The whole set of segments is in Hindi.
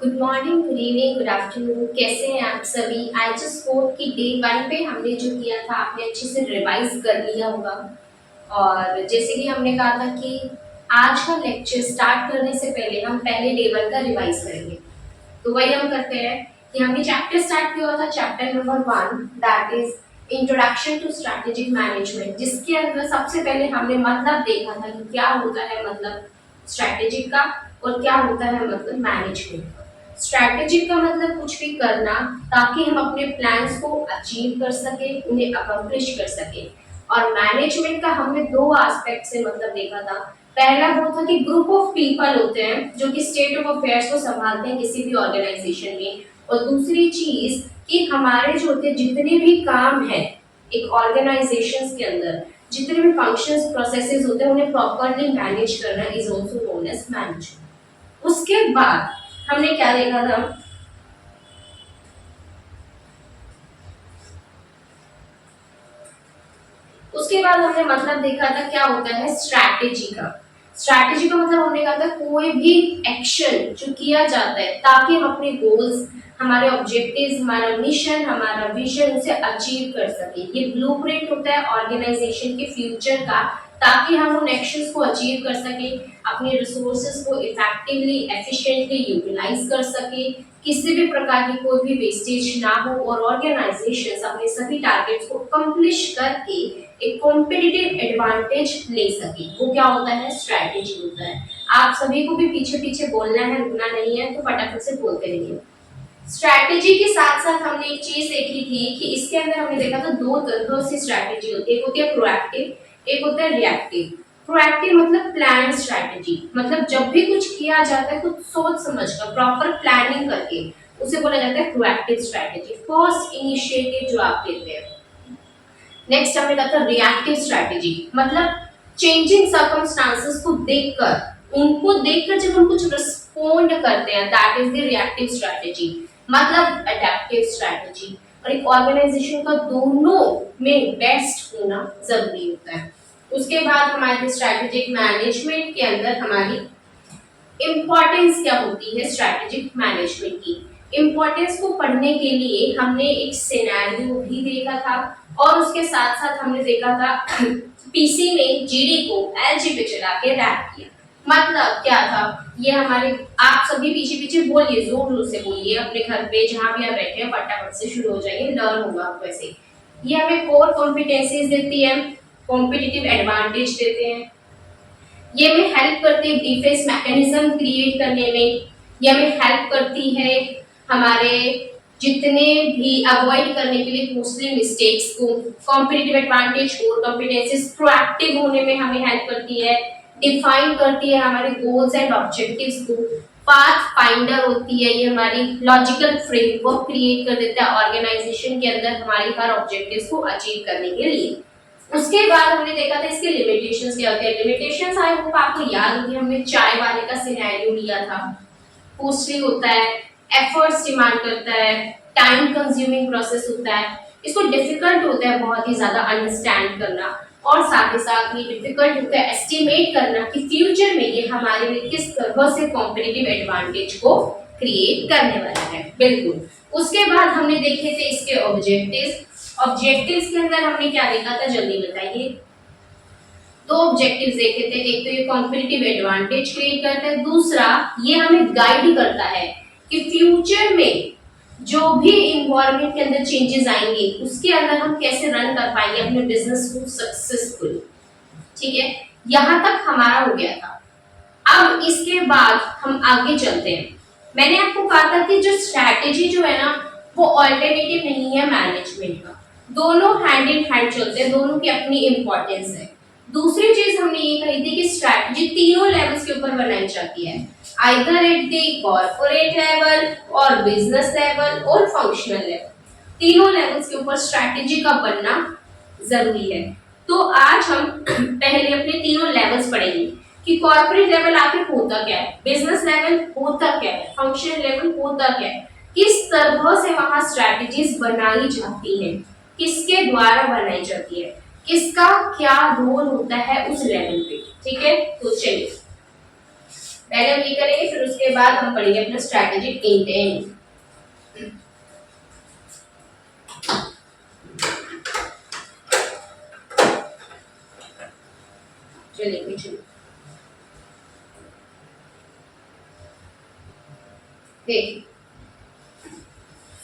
Good morning, good evening, good afternoon. कैसे हैं आप सभी? आई जस्ट होप कि डे वन पे हमने जो किया था आपने अच्छे से रिवाइज कर लिया होगा। और जैसे कि हमने कहा था कि आज का लेक्चर स्टार्ट करने से पहले हम पहले डे वन का रिवाइज करेंगे। तो वही हम करते हैं कि हमने चैप्टर स्टार्ट किया था, chapter number 1, that is introduction to strategic management, जिसके अंदर सबसे पहले हमने मतलब देखा था कि क्या होता है मतलब स्ट्रैटेजिक का और क्या होता है मतलब मैनेजमेंट का। स्ट्रैटेजिक का मतलब कुछ भी करना ताकि हम अपने प्लान्स को अचीव कर सके, उन्हें अकम्प्लिश कर सके। और मैनेजमेंट का हमने दो एस्पेक्ट से मतलब देखा था। पहला वो था कि ग्रुप ऑफ पीपल होते हैं जो कि स्टेट ऑफ अफेयर्स को संभालते हैं किसी भी ऑर्गेनाइजेशन में। और दूसरी चीज कि हमारे जो होते जितने भी काम है एक ऑर्गेनाइजेशन के अंदर, जितने भी फंक्शंस प्रोसेसेस होते हैं उन्हें प्रॉपर्ली मैनेज करना is also known as management. उसके बाद हमने क्या देखा था? उसके बाद हमने मतलब देखा था क्या होता है स्ट्रैटेजी का। स्ट्रैटेजी का मतलब हमने कहा था कोई भी एक्शन जो किया जाता है ताकि हम अपने गोल्स, हमारे ऑब्जेक्टिव्स, हमारा मिशन, हमारा विजन उसे अचीव कर सके। ये ब्लूप्रिंट होता है ऑर्गेनाइजेशन के फ्यूचर का, ताकि हम उन एक्शंस को अचीव कर सके, अपने रिसोर्सेज को इफेक्टिवली एफिशिएंटली यूटिलाइज कर सके, किसी भी प्रकार की कोई भी वेस्टेज ना हो और ऑर्गेनाइजेशंस अपने सभी टारगेट्स को अकम्प्लिश करके एक कॉम्पिटिटिव एडवांटेज ले सके। वो क्या होता है? स्ट्रैटेजी होता है। आप सभी को भी पीछे पीछे बोलना है, रुकना नहीं है, तो फटाफट से बोलते रहिए। स्ट्रैटेजी के साथ साथ हमने एक चीज देखी थी कि इसके अंदर हमने देखा था दो तरह से स्ट्रैटेजी होती है। एक होती है प्रोएक्टिव, एक होता है रिएक्टिव। प्रोएक्टिव मतलब प्लान स्ट्रैटेजी, मतलब जब भी कुछ किया जाता है कुछ सोच समझ कर प्रॉपर प्लानिंग करके उसे बोला जाता है प्रोएक्टिव स्ट्रैटेजी, फर्स्ट इनिशिएटिव जो आप लेते हैं। नेक्स्ट हमने कहा था रिएक्टिव स्ट्रैटेजी, मतलब चेंजिंग सर्कमस्टांसेस को देखकर, उनको देखकर जब हम कुछ रिस्पोंड करते हैं, that is the reactive strategy, मतलब अडैप्टिव स्ट्रैटेजी। और एक ऑर्गेनाइजेशन का दोनों में बेस्ट होना जरूरी होता है। उसके बाद हमारे स्ट्रैटेजिक मैनेजमेंट के अंदर हमारी इम्पोर्टेंस क्या होती है स्ट्रैटेजिक मैनेजमेंट की। इम्पोर्टेंस को पढ़ने के लिए हमने एक सिनेरियो भी देखा था और उसके साथ साथ हमने देखा था पीसी में जीडी को एलजी पे चला के रैप किया। मतलब क्या था ये हमारे, आप सभी पीछे पीछे बोलिए, जोर जोर से बोलिए, अपने घर पे जहां भी आप बैठे हैं फटाफट से शुरू हो जाइए, लर्न होगा आपको ऐसे। ये हमें कोर कॉम्पिटेंसीज देती है, कॉम्पिटिटिव एडवांटेज देते हैं, ये हमें हेल्प करती है डिफेंस मैकेनिज्म क्रिएट करने में, ये हमें हेल्प करती है हमारे जितने भी अवॉइड करने के लिए मोस्टली मिस्टेक्स को, competitive advantage, core competencies, proactive होने में हमें हेल्प करती है, डिफाइन करती है हमारे गोल्स एंड ऑब्जेक्टिव्स को, पाथ फाइंडर होती है, ये हमारी लॉजिकल फ्रेमवर्क क्रिएट कर देता है ऑर्गेनाइजेशन के अंदर हमारी हर ऑब्जेक्टिव्स को अचीव करने के लिए। उसके बाद हमने देखा था इसके लिमिटेशंस क्या होते हैं। लिमिटेशंस आई होप आपको याद होगी, हमने चाय वाले का सिनेरियो लिया था। कॉस्टली होता है, एफर्ट्स डिमांड करता है, टाइम कंज्यूमिंग प्रोसेस होता है, इसको डिफिकल्ट होता है बहुत ही ज्यादा अंडरस्टैंड करना, और साथ ही साथ ये डिफिकल्ट होता है एस्टिमेट करना कि फ्यूचर में ये हमारे लिए किस तरह से कॉम्पिटिटिव एडवांटेज को क्रिएट करने वाला है। बिल्कुल। उसके बाद हमने देखे थे इसके ऑब्जेक्टिव्स। ऑब्जेक्टिव्स के अंदर हमने क्या देखा था, जल्दी बताइए। दो ऑब्जेक्टिव्स देखे थे, एक तो ये कॉम्पिटिटिव एडवांटेज क्रिएट करता है, दूसरा ये हमें गाइड करता है कि फ्यूचर में जो भी इन्वायरमेंट के अंदर चेंजेस आएंगे उसके अंदर हम कैसे रन कर पाएंगे अपने बिजनेस को सक्सेसफुल। ठीक है, यहां तक हमारा हो गया था। अब इसके बाद हम आगे चलते हैं। मैंने आपको कहा था कि जो स्ट्रैटेजी जो है ना वो ऑल्टरनेटिव नहीं है मैनेजमेंट का, दोनों हैंड इन हैंड चलते हैं, दोनों की अपनी इंपॉर्टेंस है। दूसरी चीज हमने ये कही थी कि स्ट्रैटेजी तीनों लेवल्स के ऊपर बनाई जाती है, either at the corporate level और बिजनेस लेवल और फंक्शनल लेवल, तीनों लेवल्स के ऊपर स्ट्रैटेजी का बनना जरूरी है। तो आज हम पहले अपने तीनों लेवल्स पढ़ेंगे कि कॉर्पोरेट लेवल आखिर होता क्या है, बिजनेस लेवल होता क्या है, फंक्शनल लेवल होता क्या है, किस तरह से वहां स्ट्रैटेजीज बनाई जाती है, किसके द्वारा बनाई जाती है, किसका क्या रोल होता है उस लेवल पे। ठीक है, तो चलिए पहले हम ये करेंगे, फिर उसके बाद हम पढ़ेंगे अपना स्ट्रैटेजिक इंटेंट। चलिए चलिए, देखिए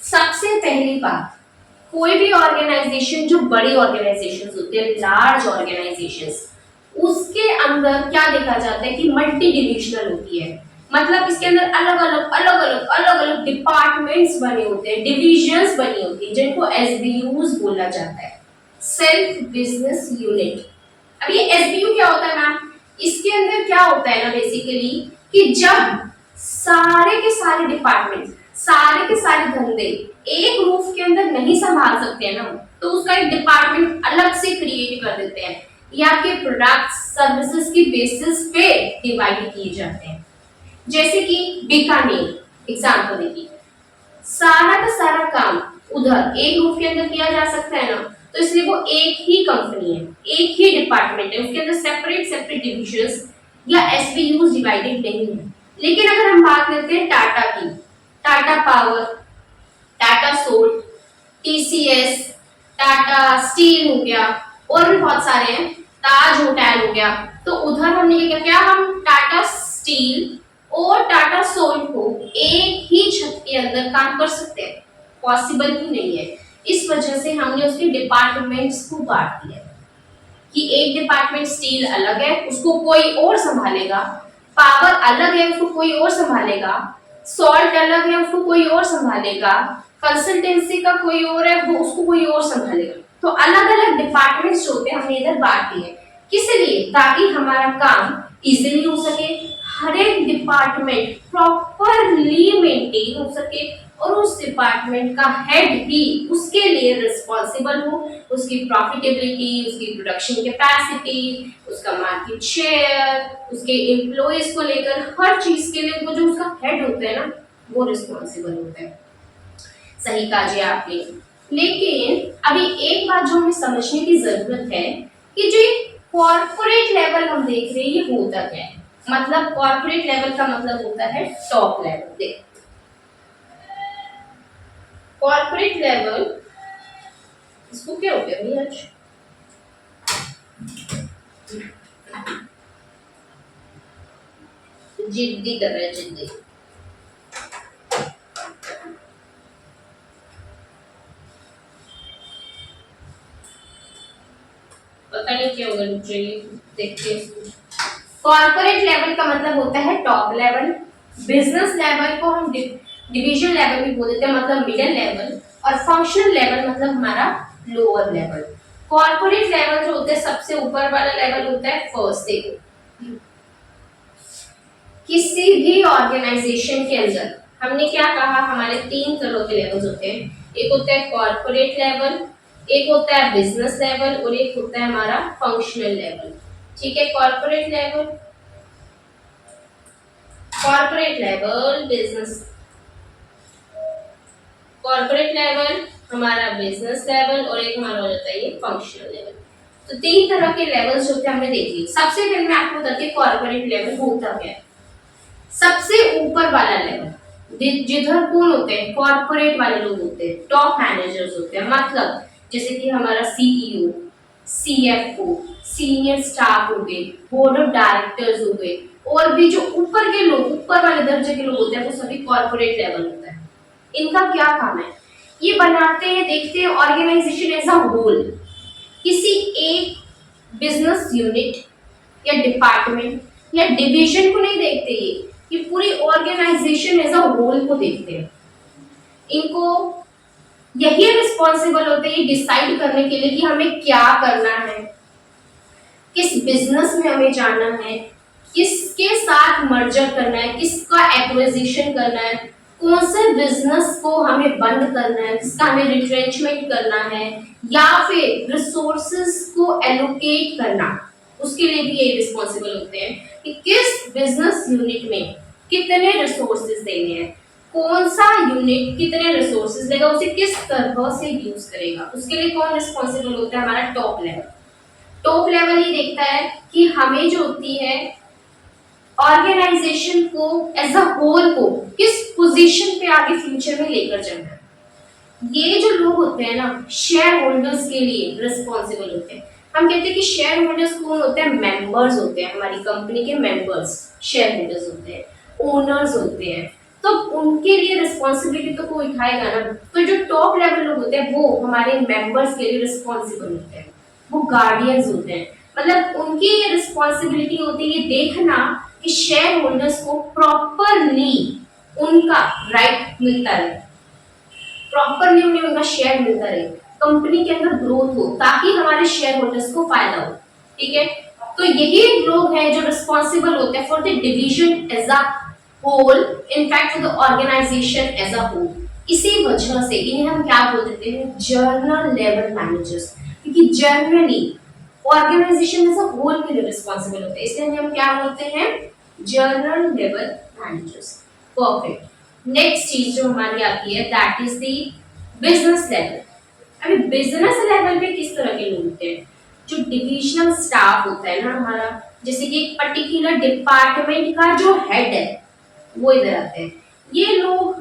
सबसे पहली बात, कोई भी ऑर्गेनाइजेशन जो बड़ी ऑर्गेनाइजेशंस होती है, लार्ज ऑर्गेनाइजेशंस, उसके अंदर क्या देखा जाता है कि मल्टी डिविजनल होती है। मतलब इसके अंदर अलग अलग डिपार्टमेंट्स बने होते हैं, डिविजन्स बनी होती है, जिनको एसबीयूज बोला जाता है, सेल्फ बिजनेस यूनिट। अब ये एसबीयू क्या होता है मैम? इसके अंदर क्या होता है ना बेसिकली, कि जब सारे के सारे डिपार्टमेंट, सारे के सारे धंधे एक रूफ के अंदर नहीं संभाल सकते हैं ना, तो उसका एक डिपार्टमेंट अलग से क्रिएट कर देते हैं, या के प्रोडक्ट्स सर्विसेज की बेसिस पे डिवाइड किए जाते हैं। जैसे कि बीकानेर एग्जांपल देखिए, सारा का सारा काम उधर एक रूफ के अंदर किया जा सकता है ना, तो इसलिए वो एक ही कंपनी है, एक ही डिपार्टमेंट है, उसके अंदर सेपरेट सेपरेट डिविजन्स या एसबीयूज डिवाइडेड नहीं है। लेकिन अगर हम बात करते हैं टाटा की, Tata power, Tata salt, TCS, Tata steel हो गया, और भी बहुत सारे हैं, ताज होटल हो गया, तो उधर हमने क्या किया, हम टाटा स्टील और टाटा सोल्ट को एक ही छत के अंदर काम कर सकते हैं? पॉसिबल ही नहीं है। इस वजह से हमने उसके डिपार्टमेंट्स को बांट दिया कि एक डिपार्टमेंट स्टील अलग है, उसको कोई और संभालेगा, पावर अलग है, उसको कोई और संभालेगा, सॉल्ट अलग है, उसको कोई और संभालेगा, कंसल्टेंसी का कोई और है, वो उसको कोई और संभालेगा। तो अलग अलग डिपार्टमेंट्स होते हैं, हमने इधर बांट दिए। किस लिए? ताकि हमारा काम इजीली हो सके, हर एक डिपार्टमेंट प्रॉपरली मेंटेन हो सके, और उस डिपार्टमेंट का हेड ही उसके लिए रिस्पॉन्सिबल हो, उसकी प्रॉफिटेबिलिटी, उसकी प्रोडक्शन कैपेसिटी, उसका मार्केट शेयर, उसके एम्प्लॉइज को लेकर हर चीज के लिए वो जो उसका हेड होता है ना, वो रिस्पॉन्सिबल होता है। सही कहा जी आपने। लेकिन अभी एक बात जो हमें समझने की जरूरत है कि जो कॉर्पोरेट लेवल हम देख रहे हैं, ये होता क्या है? मतलब कॉर्पोरेट लेवल का मतलब होता है टॉप लेवल। देख, कॉर्पोरेट लेवल, इसको क्या हो गया भाई आज? जिद्दी कर रहे हैं, जिद्दी। पता नहीं क्या होगा, देखते हैं। कॉर्पोरेट लेवल का मतलब होता है टॉप लेवल, बिजनेस लेवल को हम डिवीजन लेवल भी बोल देते हैं, मतलब मिडिल लेवल, और फंक्शनल लेवल मतलब हमारा लोअर लेवल। कॉर्पोरेट लेवल जो होता है सबसे ऊपर वाला लेवल होता है फर्स्ट। देखो, किसी भी ऑर्गेनाइजेशन के अंदर हमने क्या कहा, हमारे तीन तरह के लेवल्स होते हैं। एक होता है कॉर्पोरेट लेवल, एक होता है बिजनेस लेवल, और एक होता है हमारा फंक्शनल लेवल। ठीक है, corporate level, corporate level, business, corporate level हमारा बिजनेस लेवल, और एक हमारा हो जाता है ये फंक्शनल लेवल। तो तीन तरह के लेवल्स होते हैं, हमने देख लिए। सबसे पहले मैं आपको बताती हूँ कॉर्पोरेट लेवल होता क्या है। सबसे ऊपर वाला लेवल जिधर कौन होते हैं? कॉर्पोरेट वाले लोग होते हैं, टॉप मैनेजर्स होते हैं। मतलब जैसे कि हमारा सीईओ, सीएफओ, सीनियर स्टाफ हो गए, बोर्ड ऑफ डायरेक्टर्स हो गए, और भी जो ऊपर के लोग, ऊपर वाले दर्जे के लोग होते हैं, वो सभी कॉर्पोरेट लेवल होता है। इनका क्या काम है? ये बनाते हैं, देखते हैं ऑर्गेनाइजेशन एज अ होल, किसी एक बिजनेस यूनिट या डिपार्टमेंट या डिवीजन को नहीं देखते, ये पूरी ऑर्गेनाइजेशन एज अ होल को देखते हैं। इनको यही रिस्पॉन्सिबल होते हैं डिसाइड करने के लिए कि हमें क्या करना है, किस बिजनेस में हमें जाना है, किसके साथ मर्जर करना है, किसका एक्विजिशन करना है, कौन से बिजनेस को हमें बंद करना है, किसका हमें रिट्रेंचमेंट करना है, या फिर रिसोर्सेज को एलोकेट करना, उसके लिए भी ये रिस्पॉन्सिबल होते हैं कि किस बिजनेस यूनिट में कितने रिसोर्सेज देने हैं, कौन सा यूनिट कितने रिसोर्सेज लेगा, उसे किस तरह से यूज करेगा, उसके लिए कौन रिस्पॉन्सिबल होता है? हमारा टॉप लेवल। टॉप लेवल ये देखता है कि हमें जो होती है ऑर्गेनाइजेशन को एज अ होल को किस पोजीशन पे आगे फ्यूचर में लेकर जाना है। ये जो लोग होते हैं ना, शेयर होल्डर्स के लिए रिस्पॉन्सिबल होते हैं। हम कहते हैं कि शेयर होल्डर्स कौन होते हैं? मेंबर्स होते हैं, हमारी कंपनी के मेंबर्स शेयर होल्डर्स होते हैं, ओनर्स होते हैं। तो उनके लिए रिस्पॉन्सिबिलिटी तो कोई उठाएगा ना। तो जो टॉप लेवल लोग होते हैं वो हमारे मेंबर्स के लिए रिस्पॉन्सिबल होते हैं, वो गार्डियंस होते हैं। मतलब उनकी ये रिस्पॉन्सिबिलिटी होती है ये देखना कि शेयर होल्डर्स को प्रॉपरली उनका राइट मिलता रहे, प्रॉपरली उन्हें उनका शेयर मिलता रहे, कंपनी के अंदर ग्रोथ हो, ताकि हमारे शेयर होल्डर्स को फायदा हो। ठीक है, तो यही लोग हैं जो रिस्पॉन्सिबल होते हैं for the division as a whole, in fact for the organisation as a whole. इसी वजह से इन्हें हम क्या बोल देते हैं? जर्नल लेवल मैनेजर्स, क्योंकि generally organisation as a whole के लिए रिस्पॉन्सिबल होते हैं, इसलिए हम क्या बोलते हैं? General level managers. Perfect. Next चीज जो हमारी आती है that is the business level. अभी बिजनेस लेवल पे किस तरह के लोग होते हैं? जो डिविजनल स्टाफ होता है ना हमारा, जैसे कि एक पर्टिकुलर डिपार्टमेंट का जो हेड है वो इधर आते हैं। ये लोग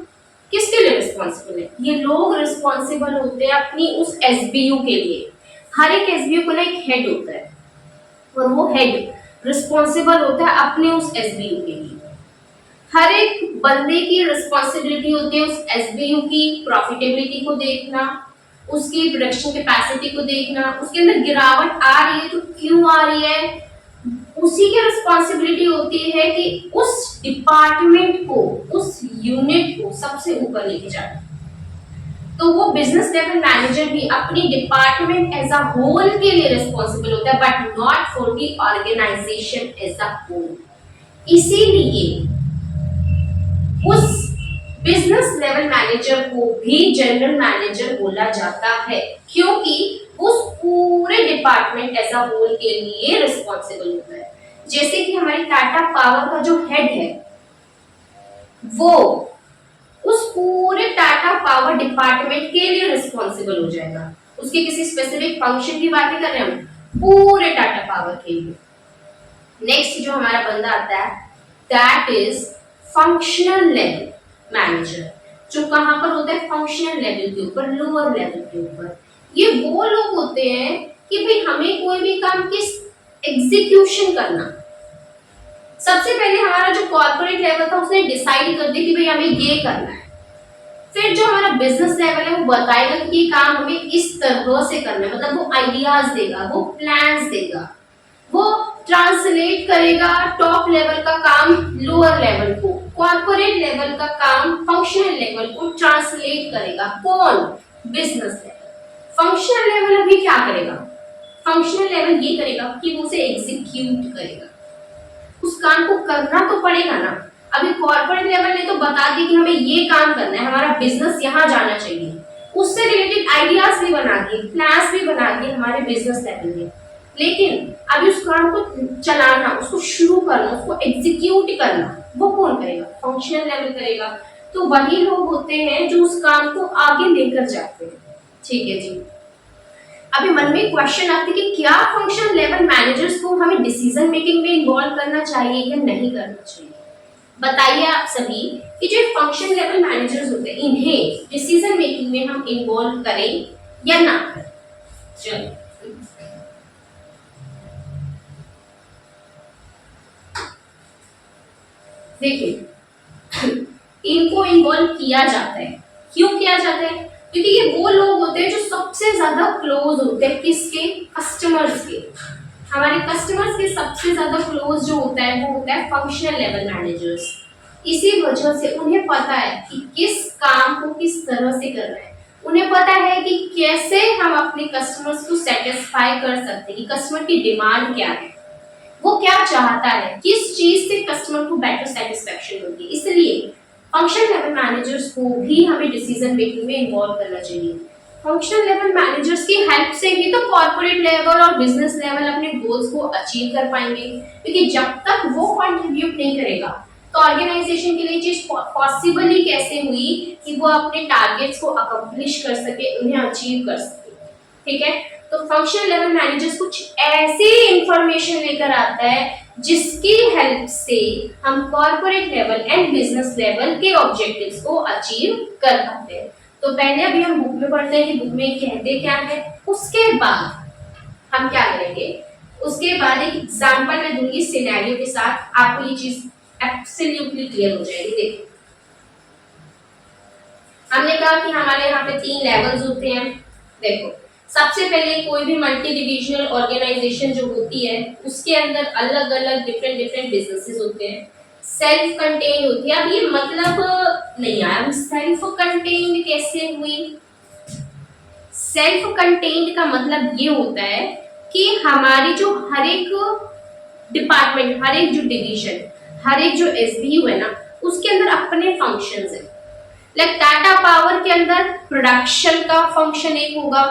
किसके लिए रिस्पॉन्सिबल है? ये लोग रिस्पॉन्सिबल होते हैं अपनी उस एसबीयू के लिए। हर एक एसबीयू को ना एक हेड होता है और वो हेड रिस्पॉन्सिबल होता है अपने उस एसबीयू के लिए। हर एक बंदे की रिस्पॉन्सिबिलिटी होती है उस एसबीयू की प्रॉफिटेबिलिटी को देखना, उसकी प्रोडक्शन कैपेसिटी को देखना, उसके अंदर गिरावट आ रही है तो क्यों आ रही है। उसी की रिस्पॉन्सिबिलिटी होती है कि उस डिपार्टमेंट को, उस यूनिट को सबसे ऊपर लेके जाना। तो वो बिजनेस लेवल मैनेजर भी अपनी डिपार्टमेंट एज अ होल के लिए रिस्पॉन्सिबल होता है, but not for the organisation as a whole. इसीलिए उस बिजनेस लेवल मैनेजर को भी जनरल मैनेजर बोला जाता है, क्योंकि उस पूरे डिपार्टमेंट एज अ होल के लिए रिस्पॉन्सिबल होता है। जैसे कि हमारी टाटा पावर का जो हेड है वो उस पूरे टाटा पावर डिपार्टमेंट के लिए रिस्पॉन्सिबल हो जाएगा। उसके किसी स्पेसिफिक फंक्शन की बात नहीं कर रहे हम, पूरे टाटा पावर के लिए। नेक्स्ट जो हमारा बंदा आता है that is functional level manager, जो कहां पर होता है? फंक्शनल लेवल के ऊपर, लोअर लेवल के ऊपर। ये वो लोग होते हैं कि भाई हमें कोई भी काम किस एग्जीक्यूशन करना, सबसे पहले हमारा जो कॉर्पोरेट लेवल था उसने डिसाइड कर दिया कि भाई हमें ये करना है। फिर जो हमारा बिजनेस लेवल है वो बताएगा कि ये काम हमें इस तरह से करना है, मतलब वो आइडियाज देगा, वो प्लान्स देगा, वो ट्रांसलेट करेगा टॉप लेवल का काम लोअर लेवल को, कॉर्पोरेट लेवल का काम फंक्शनल लेवल को ट्रांसलेट करेगा। कौन? Business level. फंक्शनल लेवल अभी क्या करेगा? फंक्शनल लेवल ये करेगा कि वो उसे एग्जीक्यूट करेगा, उस काम को करना तो पड़ेगा ना। अभी कॉर्पोरेट लेवल ने तो बता दिया कि हमें ये काम करना है, हमारा बिजनेस यहाँ जाना चाहिए, उससे रिलेटेड आइडियाज भी बना दिए, प्लान्स भी बना दिए हमारे बिजनेस लेवल में। लेकिन अभी उस काम को चलाना, उसको शुरू करना, उसको एग्जीक्यूट करना वो कौन करेगा? फंक्शनल लेवल करेगा। तो वही लोग होते हैं जो उस काम को आगे लेकर जाते हैं। ठीक है जी। अभी मन में क्वेश्चन आती है कि क्या फंक्शनल लेवल मैनेजर्स को हमें डिसीजन मेकिंग में इन्वॉल्व करना चाहिए या नहीं करना चाहिए? बताइए आप सभी कि जो फंक्शन लेवल मैनेजर्स होते हैं इन्हें डिसीजन मेकिंग में हम इन्वॉल्व करें या ना करें? चलिए देखिए, इनको इन्वॉल्व किया जाता है। क्यों किया जाता है? क्योंकि ये वो लोग होते हैं जो सबसे ज्यादा क्लोज होते हैं किसके? कस्टमर्स के। हमारे कस्टमर्स के सबसे ज्यादा क्लोज जो होता है वो होता है फंक्शनल लेवल मैनेजर्स। इसी वजह से उन्हें पता है कि किस काम को किस तरह से करना है, उन्हें पता है कि कैसे हम अपने कस्टमर्स को सेटिस्फाई कर सकते हैं, कि कस्टमर की डिमांड क्या है, वो क्या चाहता है, किस चीज से कस्टमर को बेटर सेटिस्फेक्शन होगी। इसलिए फंक्शनल लेवल मैनेजर्स को भी हमें डिसीजन मेकिंग में इन्वॉल्व करना चाहिए। फंक्शनल लेवल मैनेजर्स की हेल्प से ही तो कॉर्पोरेट लेवल और बिजनेस लेवल अपने गोल्स को अचीव कर पाएंगे, क्योंकि जब तक वो कंट्रीब्यूट नहीं करेगा तो ऑर्गेनाइजेशन के लिए चीज पॉसिबल ही कैसे हुई कि वो अपने टारगेट्स को अकम्प्लिश कर सके, उन्हें अचीव कर सके। ठीक है। तो फंक्शनल लेवल मैनेजर्स कुछ ऐसी इंफॉर्मेशन लेकर आता है जिसकी हेल्प से हम corporate level and business level के ऑब्जेक्टिव्स को अचीव कर पाते हैं। तो पहले अभी हम बुक में पढ़ते हैं कि बुक में कहते क्या है, उसके बाद हम क्या करेंगे, उसके बाद एक एग्जांपल मैं दूंगी सिनेरियो के साथ, आपको ये चीज एब्सोल्युटली क्लियर हो जाएगी। देखिए हमने कहा कि हमारे यहाँ पे 3 लेवल्स होते हैं। देखो सबसे पहले कोई भी मल्टी डिविजनल ऑर्गेनाइजेशन जो होती है उसके अंदर अलग अलग डिफरेंट डिफरेंट बिजनेसेस होते हैं, सेल्फ कंटेन्ड होती है। अब ये मतलब नहीं आया, सेल्फ कंटेन्ड कैसे हुई? सेल्फ कंटेन्ड का मतलब ये होता है कि हमारी जो हर एक डिपार्टमेंट, हर एक जो डिवीजन, हर एक जो एसबीयू है ना, उसके अंदर अपने फंक्शंस है। लाइक टाटा पावर के अंदर प्रोडक्शन का फंक्शन एक होगा,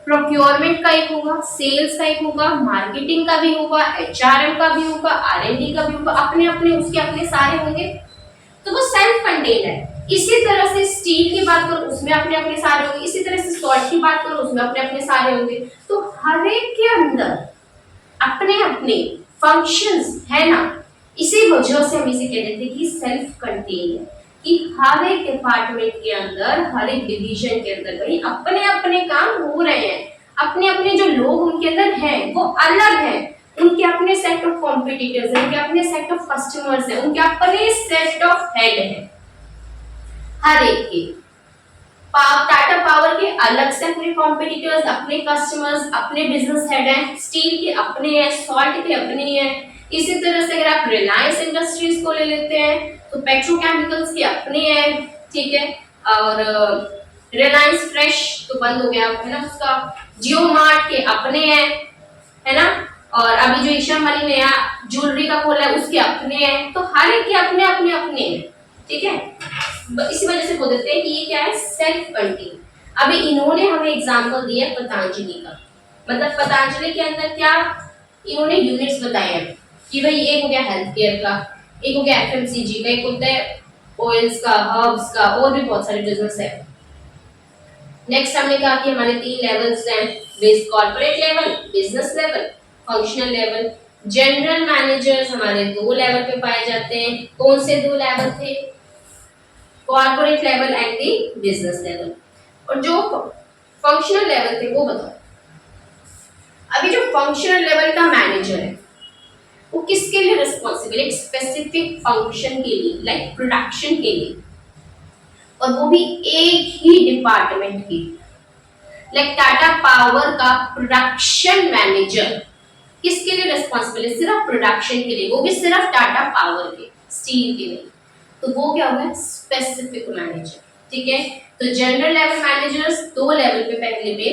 प्रोक्योरमेंट का एक होगा, सेल्स का एक होगा, मार्केटिंग का भी होगा, एचआरएम का भी होगा, आरएनडी का भी होगा, अपने अपने उसके अपने सारे होंगे। तो वो सेल्फ कंटेन्ड है। इसी तरह से स्टील की बात करो उसमें अपने अपने सारे होंगे, इसी तरह से सॉल्ट की बात करो उसमें अपने अपने सारे होंगे। तो हर एक के अंदर अपने अपने फंक्शंस है ना, इसी वजह से हम इसे कह देते हैं कि सेल्फ कंटेन्ड है, कि हर एक डिपार्टमेंट के अंदर, हर एक डिवीजन के अंदर भाई अपने अपने काम हो रहे हैं, अपने अपने जो लोग उनके अंदर हैं वो अलग हैं, उनके अपने सेट ऑफ कॉम्पिटिटर्स हैं, उनके अपने सेट ऑफ कस्टमर्स हैं, उनके अपने सेट ऑफ हेड हैं, हर एक के। टाटा पावर के अलग से अपने कॉम्पिटिटर्स, अपने कस्टमर्स, अपने बिजनेस हेड हैं, स्टील के अपने हैं, सॉल्ट के अपने हैं। इसी तरह से अगर आप रिलायंस इंडस्ट्रीज को ले लेते हैं तो पेट्रोकेमिकल्स के अपने हैं, ठीक है। और रिलायंस फ्रेश तो बंद हो गया है ना उसका, जियो मार्ट के अपने हैं, है ना। और अभी जो ईशा मनी नया ज्वेलरी का खोला है उसके अपने हैं। तो हर एक के अपने अपने अपने हैं, ठीक है। इसी वजह से बोल देते हैं कि ये क्या है, सेल्फ कंटेन्ड। अभी इन्होंने हमें एग्जांपल दिया पतंजलि का, मतलब पतंजलि के अंदर क्या इन्होंने यूनिट्स बताए हैं कि भाई एक हो गया हेल्थ केयर का, एक हो गया एफएमसीजी का, एक होता है ऑयल्स का, हर्ब्स का, और भी बहुत सारे बिजनेस है। नेक्स्ट हमने कहा कि हमारे 3 लेवल्स हैं, corporate level, business level, functional level. General managers हमारे 2 लेवल पे पाए जाते हैं। कौन से 2 लेवल थे? Corporate level and the business level. और जो फंक्शनल लेवल थे वो बताओ। अभी जो फंक्शनल लेवल का मैनेजर है वो किसके लिए रिस्पॉन्सिबल है? एक स्पेसिफिक फंक्शन के लिए, लाइक प्रोडक्शन के लिए, और वो भी एक ही डिपार्टमेंट की। लाइक टाटा पावर का प्रोडक्शन मैनेजर किसके लिए रिस्पॉन्सिबल है? सिर्फ प्रोडक्शन के लिए, वो भी सिर्फ टाटा पावर के, स्टील के लिए। तो वो क्या होगा? स्पेसिफिक मैनेजर, ठीक है। तो जनरल लेवल मैनेजर्स 2 लेवल पे पहले पे,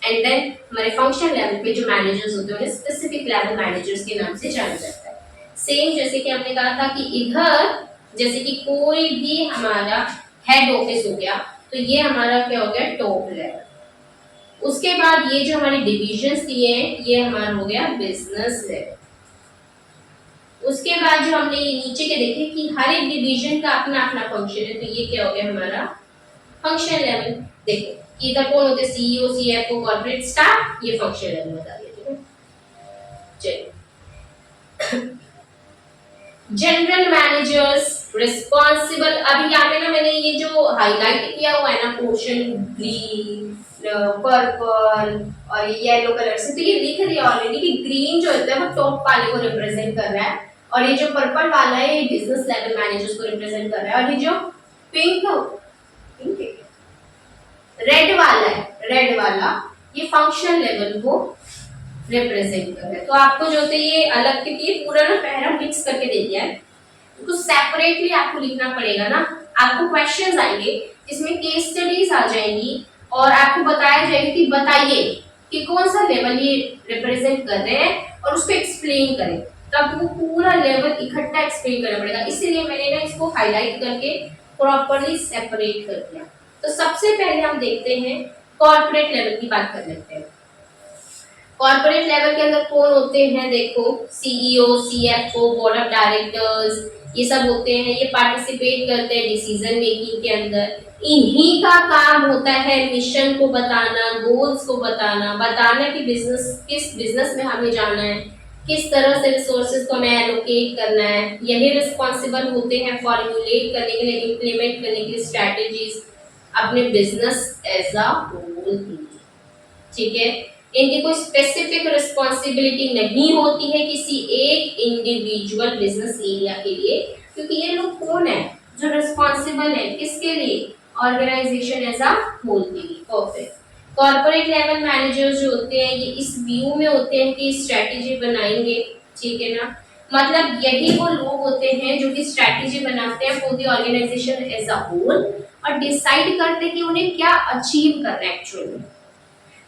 एंड देन हमारे फंक्शनल लेवल पे जो मैनेजर्स होते हैं उन्हें स्पेसिफिक लेवल मैनेजर्स के नाम से जाना जाता है। सेम जैसे कि हमने कहा था कि इधर जैसे कि कोई भी हमारा हेड ऑफिस हो गया तो ये हमारा क्या हो गया? Top level. उसके बाद ये जो हमारे डिविजन्स दिए हैं ये हमारा हो गया बिजनेस लेवल। उसके बाद जो हमने ये नीचे के देखे कि हर एक डिवीजन का अपना अपना फंक्शन है, तो ये क्या हो गया हमारा फंक्शन लेवल। देखो इधर कौन होते हैं? सीईओ, सीएफओ, कॉर्पोरेट स्टाफ, ये फंक्शन लेवल बता दिया, ठीक है। चलिए जनरल मैनेजर्स रिस्पॉन्सिबल। अभी यहाँ पे ना मैंने ये जो हाईलाइट किया हुआ है ना पोर्शन, ग्रीन, पर्पल और येलो कलर से, तो ये लिख दिया ऑलरेडी कि ग्रीन जो होता है वो टॉप वाले को रिप्रेजेंट कर रहा है, और ये जो पर्पल वाला है ये बिजनेस लेवल मैनेजर्स को रिप्रेजेंट कर रहा है, और ये जो पिंक रेड वाला है, रेड वाला ये फंक्शनल लेवल को रिप्रेजेंट कर रहा है। तो आपको जो होता है ये अलग के लिए पूरा ना पैरा मिक्स करके दे दिया है, तो सेपरेटली आपको लिखना पड़ेगा ना। आपको क्वेश्चंस आएंगे इसमें केस स्टडीज आ जाएंगी और आपको बताया जाएगा कि बताइए कि कौन सा लेवल ये रिप्रेजेंट कर रहे हैं और उसको एक्सप्लेन करें। तो आपको पूरा लेवल इकट्ठा एक्सप्लेन करना पड़ेगा, इसीलिए मैंने ना इसको हाईलाइट करके प्रॉपर्ली सेपरेट कर दिया। तो सबसे पहले हम देखते हैं कॉर्पोरेट लेवल की बात कर लेते हैं। कॉर्पोरेट लेवल के अंदर कौन होते हैं, देखो CEO, CFO, board of directors, ये सब होते हैं, ये पार्टिसिपेट करते हैं डिसीजन मेकिंग के अंदर। इन्हीं का काम होता है मिशन को बताना, गोल्स को बताना, बताना कि बिजनेस किस बिजनेस में हमें जाना है, किस तरह से रिसोर्सेज को हमें एलोकेट करना है। यही रिस्पॉन्सिबल होते हैं फॉर्मुलेट करने के लिए, इम्प्लीमेंट करने के लिए स्ट्रैटेजीज अपने बिजनेस एज अ होल। ठीक है, इनकी कोई स्पेसिफिक रिस्पॉन्सिबिलिटी नहीं होती है किसी एक इंडिविजुअल बिजनेस एरिया के लिए, क्योंकि ये लोग कौन है जो रिस्पॉन्सिबल है किसके लिए, ऑर्गेनाइजेशन एज अ होल के लिए। परफेक्ट। कॉर्पोरेट लेवल मैनेजर्स जो होते हैं ये इस व्यू में होते हैं कि स्ट्रेटेजी बनाएंगे, ठीक है ना, मतलब यही वो लोग होते हैं जो कि स्ट्रेटेजी बनाते हैं for the organisation as a whole और डिसाइड करते हैं कि उन्हें क्या अचीव करना है एक्चुअली में,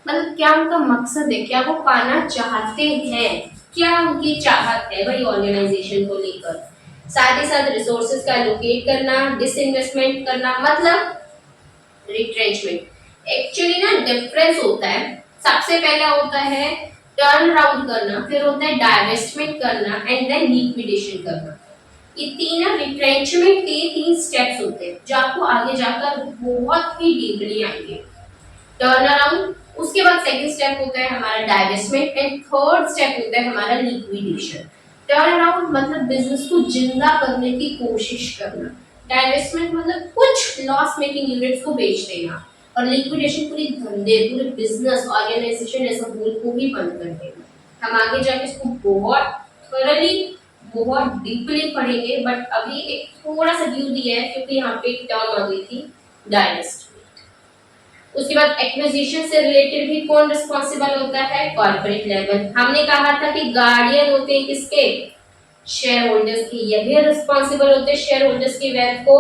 मतलब क्या उनका मकसद है, क्या वो पाना चाहते हैं, क्या उनकी चाहत है भाई ऑर्गेनाइजेशन को लेकर। साथ ही साथ रिसोर्सेज का एलोकेट करना, डिसइन्वेस्टमेंट करना, मतलब रिट्रेंचमेंट। एक्चुअली ना डिफरेंस होता है, सबसे पहला होता है टर्न अराउंड करना, फिर होता है डाइवेस्टमेंट करना एंड देन लिक्विडेशन करना। ये तीन रिट्रेंचमेंट के तीन स्टेप्स होते हैं जो आपको आगे जाकर बहुत ही डीपली आएंगे। टर्न अराउंड, उसके बाद सेकंड स्टेप होता है हमारा डाइवेस्टमेंट एंड थर्ड स्टेप होता है हमारा लिक्विडेशन। टर्न अराउंड मतलब बिजनेस को जिंदा करने की कोशिश करना, डाइवेस्टमेंट मतलब कुछ लॉस मेकिंग यूनिट्स को बेच देना, और लिक्विडेशन पूरी धंधे, पूरे बिजनेस ऑर्गेनाइजेशन ऐसा होल को ही बंद कर देना। हम आगे जाके इसको बहुत थोरली बहुत डीपली पढ़ेंगे, बट अभी एक थोड़ा सा व्यू दिया है क्योंकि यहाँ पे एक टर्म आ गई थी डाइवेस्ट। उसके बाद एक्विजिशन से रिलेटेड भी कौन रिस्पॉन्सिबल होता है, कॉर्पोरेट लेवल। हमने कहा था कि गार्डियन होते हैं किसके, शेयर होल्डर्स की, यही रिस्पॉन्सिबल होते हैं शेयर होल्डर्स की वेल्थ को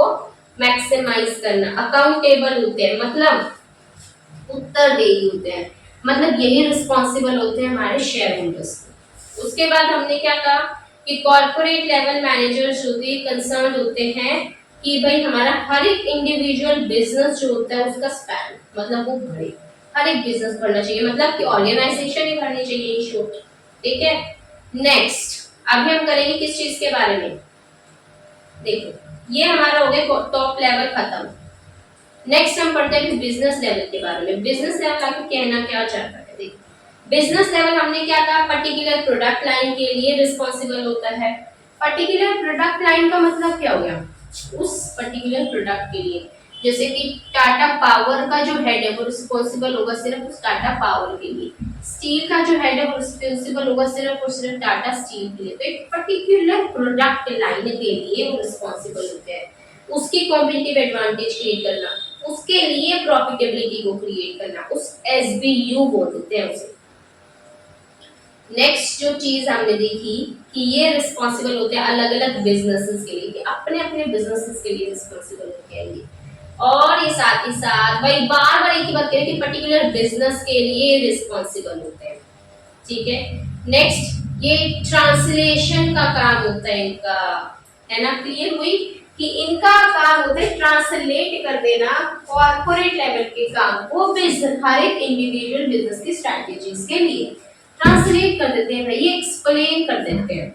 मैक्सिमाइज करना। अकाउंटेबल होते हैं मतलब उत्तरदेही होते हैं, मतलब यही रिस्पॉन्सिबल होते हैं हमारे शेयर होल्डर्स। उसके बाद हमने क्या कहा कि कॉर्पोरेट लेवल मैनेजर्स जो भी कंसर्न होते हैं कि भाई हमारा हर एक इंडिविजुअल बिजनेस जो होता है उसका स्पैन मतलब वो बढ़े, हर एक बिजनेस बढ़ना चाहिए, मतलब कि ऑर्गेनाइजेशन ही बढ़नी चाहिए इन शॉर्ट। ठीक है, नेक्स्ट अभी हम करेंगे किस चीज के बारे में, देखो ये हमारा हो गया टॉप लेवल खत्म। नेक्स्ट हम पढ़ते हैं बिजनेस लेवल के बारे में। बिजनेस लेवल आके कहना क्या चाहता है, देखो बिजनेस लेवल हमने क्या कहा, पर्टिकुलर प्रोडक्ट लाइन के लिए रिस्पॉन्सिबल होता है। पर्टिकुलर प्रोडक्ट लाइन का मतलब क्या हो गया, उस पर्टिकुलर प्रोडक्ट के लिए, जैसे कि टाटा पावर का जो हेड है वो रिस्पॉन्सिबल होगा सिर्फ उस टाटा पावर के लिए, स्टील का जो हेड है वो रिस्पॉन्सिबल होगा सिर्फ और सिर्फ टाटा स्टील के लिए। तो एक पर्टिकुलर प्रोडक्ट लाइन के लिए वो रिस्पॉन्सिबल होते हैं, उसकी कॉम्पिटिटिव एडवांटेज क्रिएट करना, उसके लिए प्रॉफिटेबिलिटी को क्रिएट करना, उस एसबीयू बोलते हैं उसे। नेक्स्ट जो चीज हमने देखी कि ये रिस्पॉन्सिबल होते हैं अलग अलग बिजनेसेस के लिए, कि अपने अपने बिजनेसेस के लिए रिस्पॉन्सिबल होते हैं ये। और ये साथ ही साथ भाई बार बार एक ही बात करें कि पर्टिकुलर बिजनेस के लिए रिस्पॉन्सिबल होते हैं। ठीक है, नेक्स्ट ये ट्रांसलेशन का काम होता है इनका, है ना, क्लियर हुई कि इनका काम होता है ट्रांसलेट कर देना कॉर्पोरेट लेवल के काम को बिजनेस, हर एक इंडिविजुअल बिजनेस की स्ट्रैटेजीज के लिए ट्रांसलेट कर देते हैं, ये एक्सप्लेन कर देते हैं।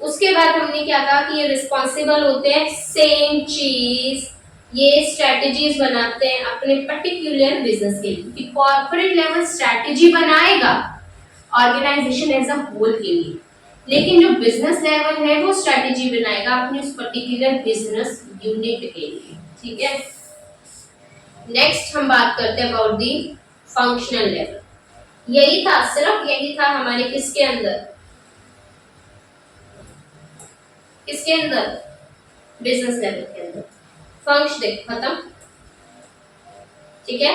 उसके बाद हमने क्या कहा कि ये रिस्पॉन्सिबल होते हैं सेम चीज, ये स्ट्रेटजीज बनाते हैं अपने पर्टिकुलर बिजनेस के लिए, कि कॉर्पोरेट लेवल स्ट्रेटजी बनाएगा ऑर्गेनाइजेशन एज अ होल के लिए, लेकिन जो बिजनेस लेवल है वो स्ट्रेटजी बनाएगा अपने उस पर्टिकुलर बिजनेस यूनिट के लिए। ठीक है, नेक्स्ट हम बात करते हैं अबाउट दी फंक्शनल लेवल। यही था, सिर्फ यही था हमारे किसके अंदर, किसके अंदर, बिजनेस लेवल के अंदर। फंक्शन देखो खत्म, ठीक है,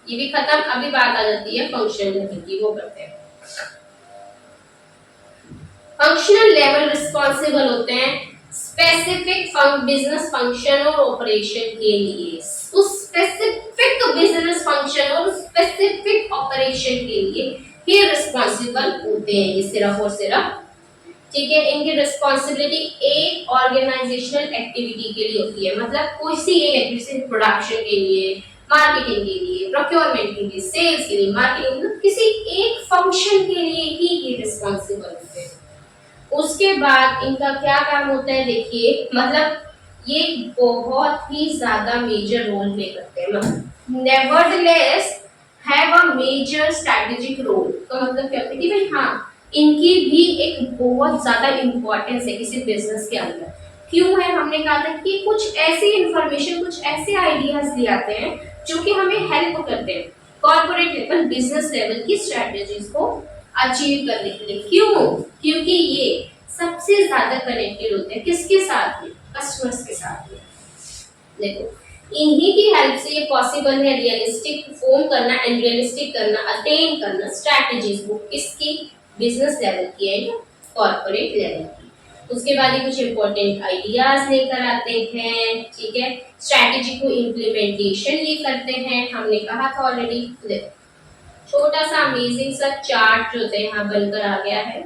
ये भी खत्म। अभी बात आ जाती है फंक्शनल लेवल की, वो करते हैं। फंक्शनल लेवल रिस्पॉन्सिबल होते हैं स्पेसिफिक बिजनेस फंक्शन और ऑपरेशन के लिए, उस स्पेसिफिक बिजनेस फंक्शन और स्पेसिफिक ऑपरेशन के लिए ही रिस्पॉन्सिबल होते हैं ये सिर्फ और सिर्फ। ठीक है, इनकी रिस्पॉन्सिबिलिटी एक ऑर्गेनाइजेशनल एक्टिविटी के लिए होती है, मतलब कोई सी एक एक्टिविटी प्रोडक्शन के लिए, मार्केटिंग के लिए, प्रोक्योरमेंट के लिए, सेल्स के लिए, मार्केटिंग, मतलब किसी एक फंक्शन के लिए ही ये रिस्पॉन्सिबल होते हैं। उसके बाद इनका क्या काम होता है, देखिए मतलब ये बहुत ही ज्यादा मेजर रोल प्ले करते हैं, मतलब nevertheless have a major strategic role. तो मतलब क्या होता है कि भाई हाँ, इनकी भी एक बहुत ज्यादा इंपॉर्टेंस है किसी बिजनेस के अंदर। क्यों है, हमने कहा था कि कुछ ऐसी इंफॉर्मेशन, कुछ ऐसे आइडियाज ले आते हैं जो कि हमें हेल्प करते हैं कॉर्पोरेट लेवल, बिजनेस लेवल की स्ट्रेटेजीज को अचीव करने के लिए। क्यों? क्योंकि ये सबसे ज्यादा कनेक्टेड होते हैं किसके साथ में, कस्टमर्स के साथ में। देखो इन्हीं की हेल्प से ये पॉसिबल है रियलिस्टिक फॉर्म करना एंड रियलिस्टिक करना, अटेन करना स्ट्रेटजीज को, किसकी, बिजनेस लेवल की एंड कॉर्पोरेट लेवल की। उसके बाद ये कुछ इंपॉर्टेंट आइडियाज लेकर आते हैं, ठीक है, स्ट्रेटेजी को इम्प्लीमेंटेशन ये करते हैं, हमने कहा था ऑलरेडी। देखो छोटा सा अमेजिंग सा चार्ट जो है यहाँ बनकर आ गया है।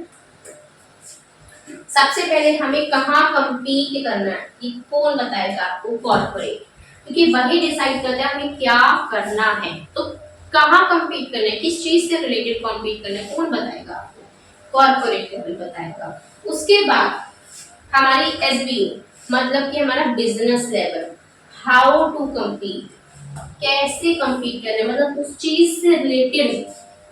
सबसे पहले हमें कहाँ compete करना है, ये कौन बताएगा आपको, कॉर्पोरेट, क्योंकि वही डिसाइड करता है हमें क्या करना है। तो कहाँ compete करना है, किस चीज से रिलेटेड compete करना है, कौन बताएगा आपको, कॉर्पोरेट लेवल बताएगा। उसके बाद हमारी एसबीओ, मतलब कि हमारा business level, how to compete, कैसे compete करना है, मतलब उस चीज से रिलेटेड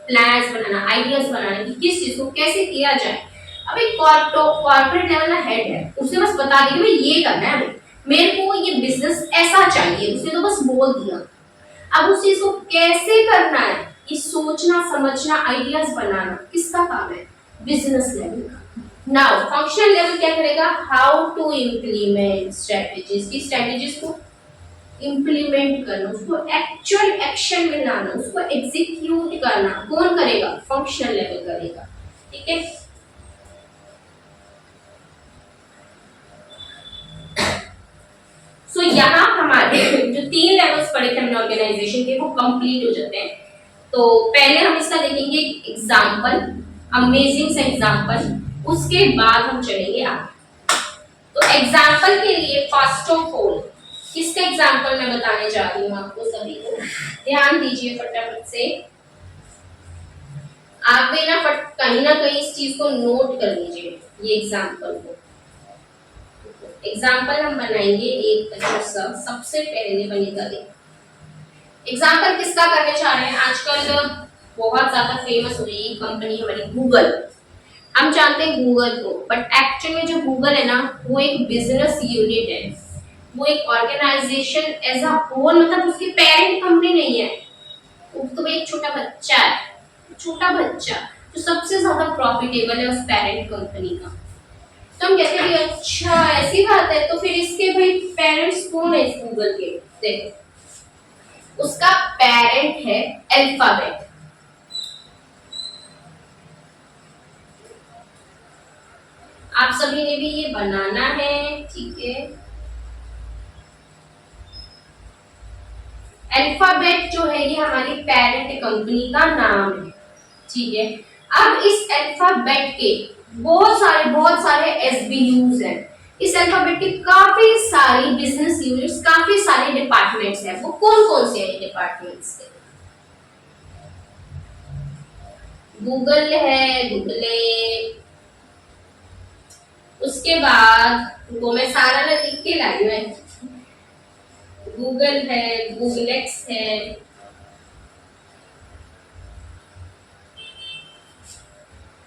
प्लान्स बनाना, आइडियाज बनाना कि किस चीज को कैसे किया जाए। अब एक कॉर्पोरेट लेवल का हेड है, उसने बस बता दिया भाई ये करना है, मेरे को ये बिजनेस ऐसा चाहिए, उसने तो बस बोल दिया। अब उस चीज को कैसे करना है, ये सोचना समझना, आइडियाज बनाना किसका काम है, बिजनेस लेवल का। नाउ फंक्शनल लेवल क्या करेगा, हाउ टू इम्प्लीमेंट स्ट्रेटेजीज, की स्ट्रेटेजीज को इम्प्लीमेंट करना, उसको एक्चुअल एक्शन में लाना, उसको एग्जीक्यूट करना कौन करेगा, फंक्शनल लेवल करेगा, ठीक है। सो यहाँ हमारे जो 3 लेवल्स पढ़े थे हमने ऑर्गेनाइजेशन के, वो कंप्लीट हो जाते हैं। तो पहले हम इसका देखेंगे एग्जांपल, अमेजिंग सा एग्जांपल, उसके बाद हम चलेंगे आगे। तो एग्जांपल के लिए फर्स्ट ऑफ ऑल किसका एग्जांपल मैं बताने जा रही हूँ आपको सभी को, ध्यान दीजिए फटाफट से। आप भी ना कहीं ना कहीं इस चीज को नोट कर लीजिए, ये एग्जांपल को। एग्जाम्पल हम बनाएंगे एक अच्छा सा, सबसे पहले बनेगा एग्जाम्पल किसका करने चाह रहे हैं, आजकल बहुत ज्यादा फेमस हो रही है कंपनी हमारी गूगल। हम जानते हैं गूगल को, बट एक्चुअल में जो गूगल है ना, वो एक बिजनेस यूनिट है, वो एक ऑर्गेनाइजेशन एज अ होल, मतलब उसकी पेरेंट कंपनी नहीं है, वो तो एक छोटा बच्चा है, छोटा बच्चा जो सबसे ज्यादा प्रॉफिटेबल है उस पेरेंट कंपनी का। तो हम कहते हैं अच्छा ऐसी बात है, तो फिर इसके भाई पेरेंट्स कौन है इस गूगल के, देखो उसका पेरेंट है अल्फाबेट। आप सभी ने भी ये बनाना है, ठीक है। अल्फाबेट जो है ये हमारी पेरेंट कंपनी का नाम है, ठीक है। अब इस अल्फाबेट के बहुत सारे एसबीयूज हैं, इस अल्फाबेट के काफी सारी बिजनेस यूनिट्स, काफी सारे डिपार्टमेंट्स हैं। वो कौन कौन से हैं डिपार्टमेंट्स के, गूगल है, गूगले, उसके बाद वो मैं सारा लिख के लाई हूँ, गूगल है, गूगलेक्स है,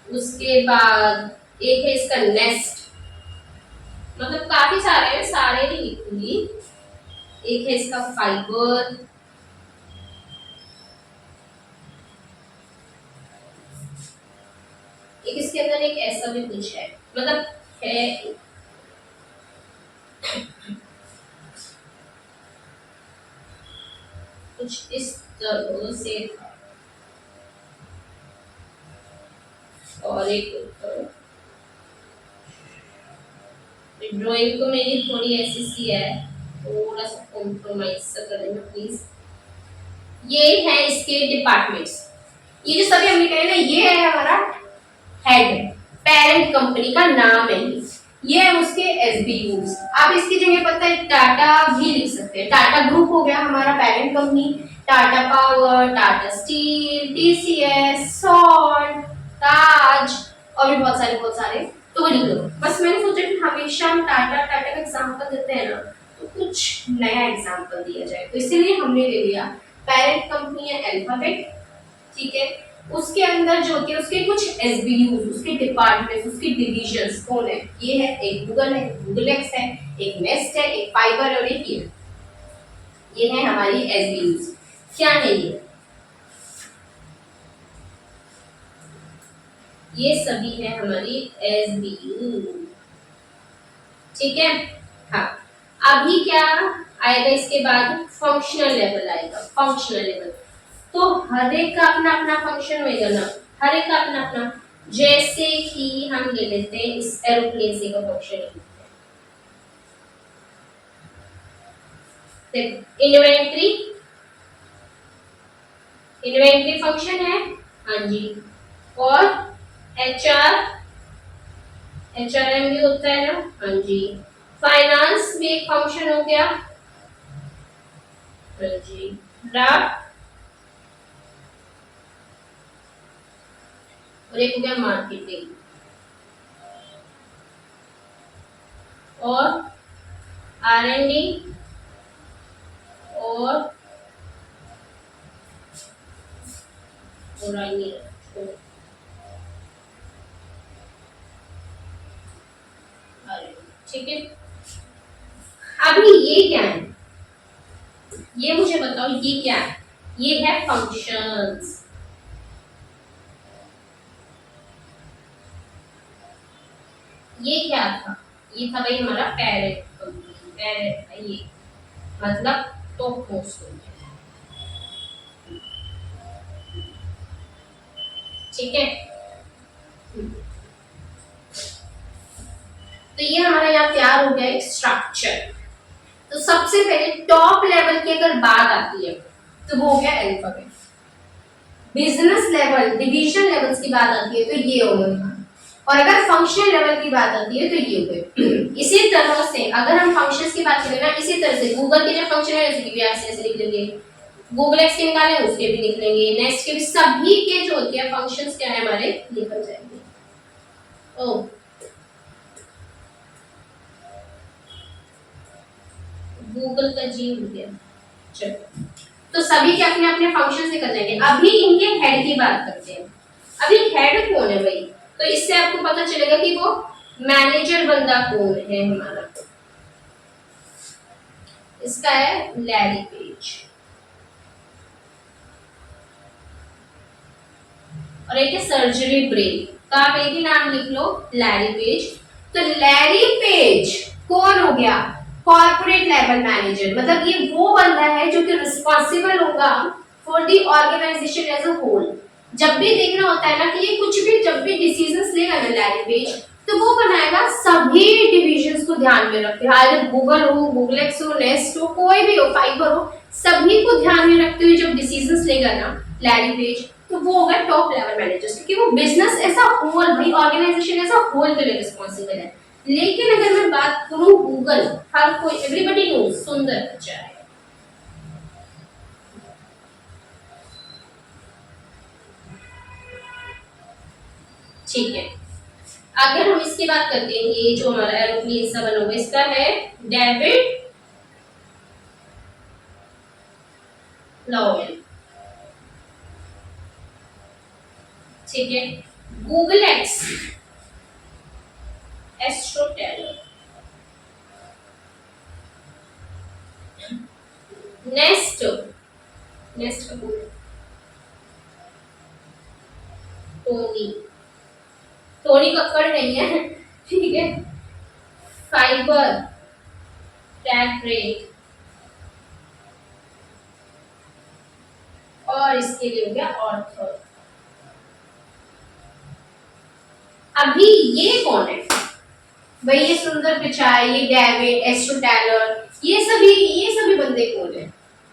उसके बाद एक है इसका नेस्ट, मतलब काफी सारे हैं, सारे नहीं लिखूंगी। एक है इसका फाइबर, एक इसके अंदर एक ऐसा भी कुछ है, मतलब है कुछ इस तरह से, और एक ड्राइंग तो मेरी थोड़ी ऐसी सी है, थोड़ा सा कॉम्प्रोमाइज कर लेना प्लीज। ये है इसके डिपार्टमेंट्स, ये जो सभी हमने कहे ना, ये है हमारा हेड, पेरेंट कंपनी का नाम है ये है उसके एसबीयूज। आप इसकी जगह पता है टाटा भी लिख सकते हैं। टाटा ग्रुप हो गया हमारा parent company, Tata power, Tata steel, TCS, salt, Taj और भी बहुत सारे तो वो लिख लो। बस मैंने सोचा कि हमेशा हम टाटा टाटा का एग्जांपल देते हैं ना, तो कुछ नया एग्जांपल दिया जाए, तो इसीलिए हमने ले लिया पेरेंट कंपनी है अल्फाबेट, ठीक है। उसके अंदर जो होती है उसके कुछ एसबीयूज, उसके डिपार्टमेंट्स, उसके डिविजन्स कौन है, ये है, एक गूगल है, गूगल एक्स है, एक नेस्ट है, एक फाइबर है और एक ये है हमारी एसबीयूज। क्या है ये सभी है हमारी एसबीयू, ठीक है। हाँ, अभी क्या आएगा इसके बाद, फंक्शनल लेवल आएगा। फंक्शनल लेवल तो हर एक का अपना अपना फंक्शन होएगा ना, हर एक का अपना अपना। जैसे कि हम ले लेते हैं इस एरोप्लेन से का फंक्शन, इन्वेंट्री, इन्वेंट्री फंक्शन है, हाँ जी। और एचआर, एचआरएम भी होता है ना, हाँ जी। फाइनेंस भी एक फंक्शन हो गया, हाँ जी। ड्राफ्ट और एक हो गया मार्केटिंग और R&D और ठीक है। अभी ये क्या है, ये मुझे बताओ, ये क्या है, ये है फंक्शंस। ये क्या था, ये था भाई हमारा पेरेंट कंपनी, पेरेंट ये मतलब टॉप मोस्ट, ठीक है। तो ये हमारा यहाँ तैयार हो गया एक स्ट्रक्चर। तो सबसे पहले टॉप लेवल की अगर बात आती है तो वो हो गया alphabet. Business level, division levels की बात आती है तो ये हो गया, और अगर फंक्शनल लेवल की बात आती है तो ये हो गए। इसी तरह से अगर हम फंक्शंस की बात करें ना, इसी तरह से गूगल के जो फंक्शन है उसकी भी ऐसे लिख लेंगे, गूगल एक्स के निकाले उसके भी लिख लेंगे, नेक्स्ट के भी, सभी के जो होते हैं फंक्शंस क्या है हमारे निकल जाएंगे। ओ गूगल का जी हो गया, चलो। तो सभी के अपने अपने फंक्शन से कर जाएंगे। अभी इनके हेड की बात करते हैं। अभी हेड कौन है भाई, तो इससे आपको पता चलेगा कि वो मैनेजर बंदा कौन है हमारा। इसका है लैरी पेज, और एक है सर्जरी ब्रेन का, आप एक ही नाम लिख लो, लैरी पेज। तो लैरी पेज कौन हो गया, कॉर्पोरेट लेवल मैनेजर, मतलब ये वो बंदा है जो कि रिस्पॉन्सिबल होगा for the organisation as a whole. जब भी देखना होता है ना कि ये कुछ भी, जब भी डिसीजंस लेगा ना लैरी पेज, तो वो बनाएगा सभी डिविजन्स को ध्यान में रखते हुए, आज गूगल हो, गूगल एक्स हो, नेस्ट हो, कोई भी हो, फाइबर हो, सभी को ध्यान में रखते हुए जब डिसीजंस लेगा ना लैरी पेज, तो वो होगा टॉप लेवल मैनेजर्स, क्योंकि वो बिजनेस एज अ होल, भाई ऑर्गेनाइजेशन एज अ होल के लिए रिस्पॉन्सिबल है। लेकिन अगर मैं बात करूं गूगल, हर कोई, एवरीबॉडी नोज, सुंदर पिचाई, ठीक है। अगर हम इसकी बात करते हैं, ये जो हमारा एरोप्लेन सा बना हुआ इसका है डेविड लॉवेल, ठीक है। Google X Astro Teller, Nest, Nest का टोनी, टोनी कक्कड़ नहीं है, ठीक है। फाइबर टैग ब्रेक, और इसके लिए हो गया ऑर्थर। अभी ये कौन है भाई, ये सुंदर पिचाई, ये डेविड एस्ट्रो टेलर, ये सभी बंदे कौन है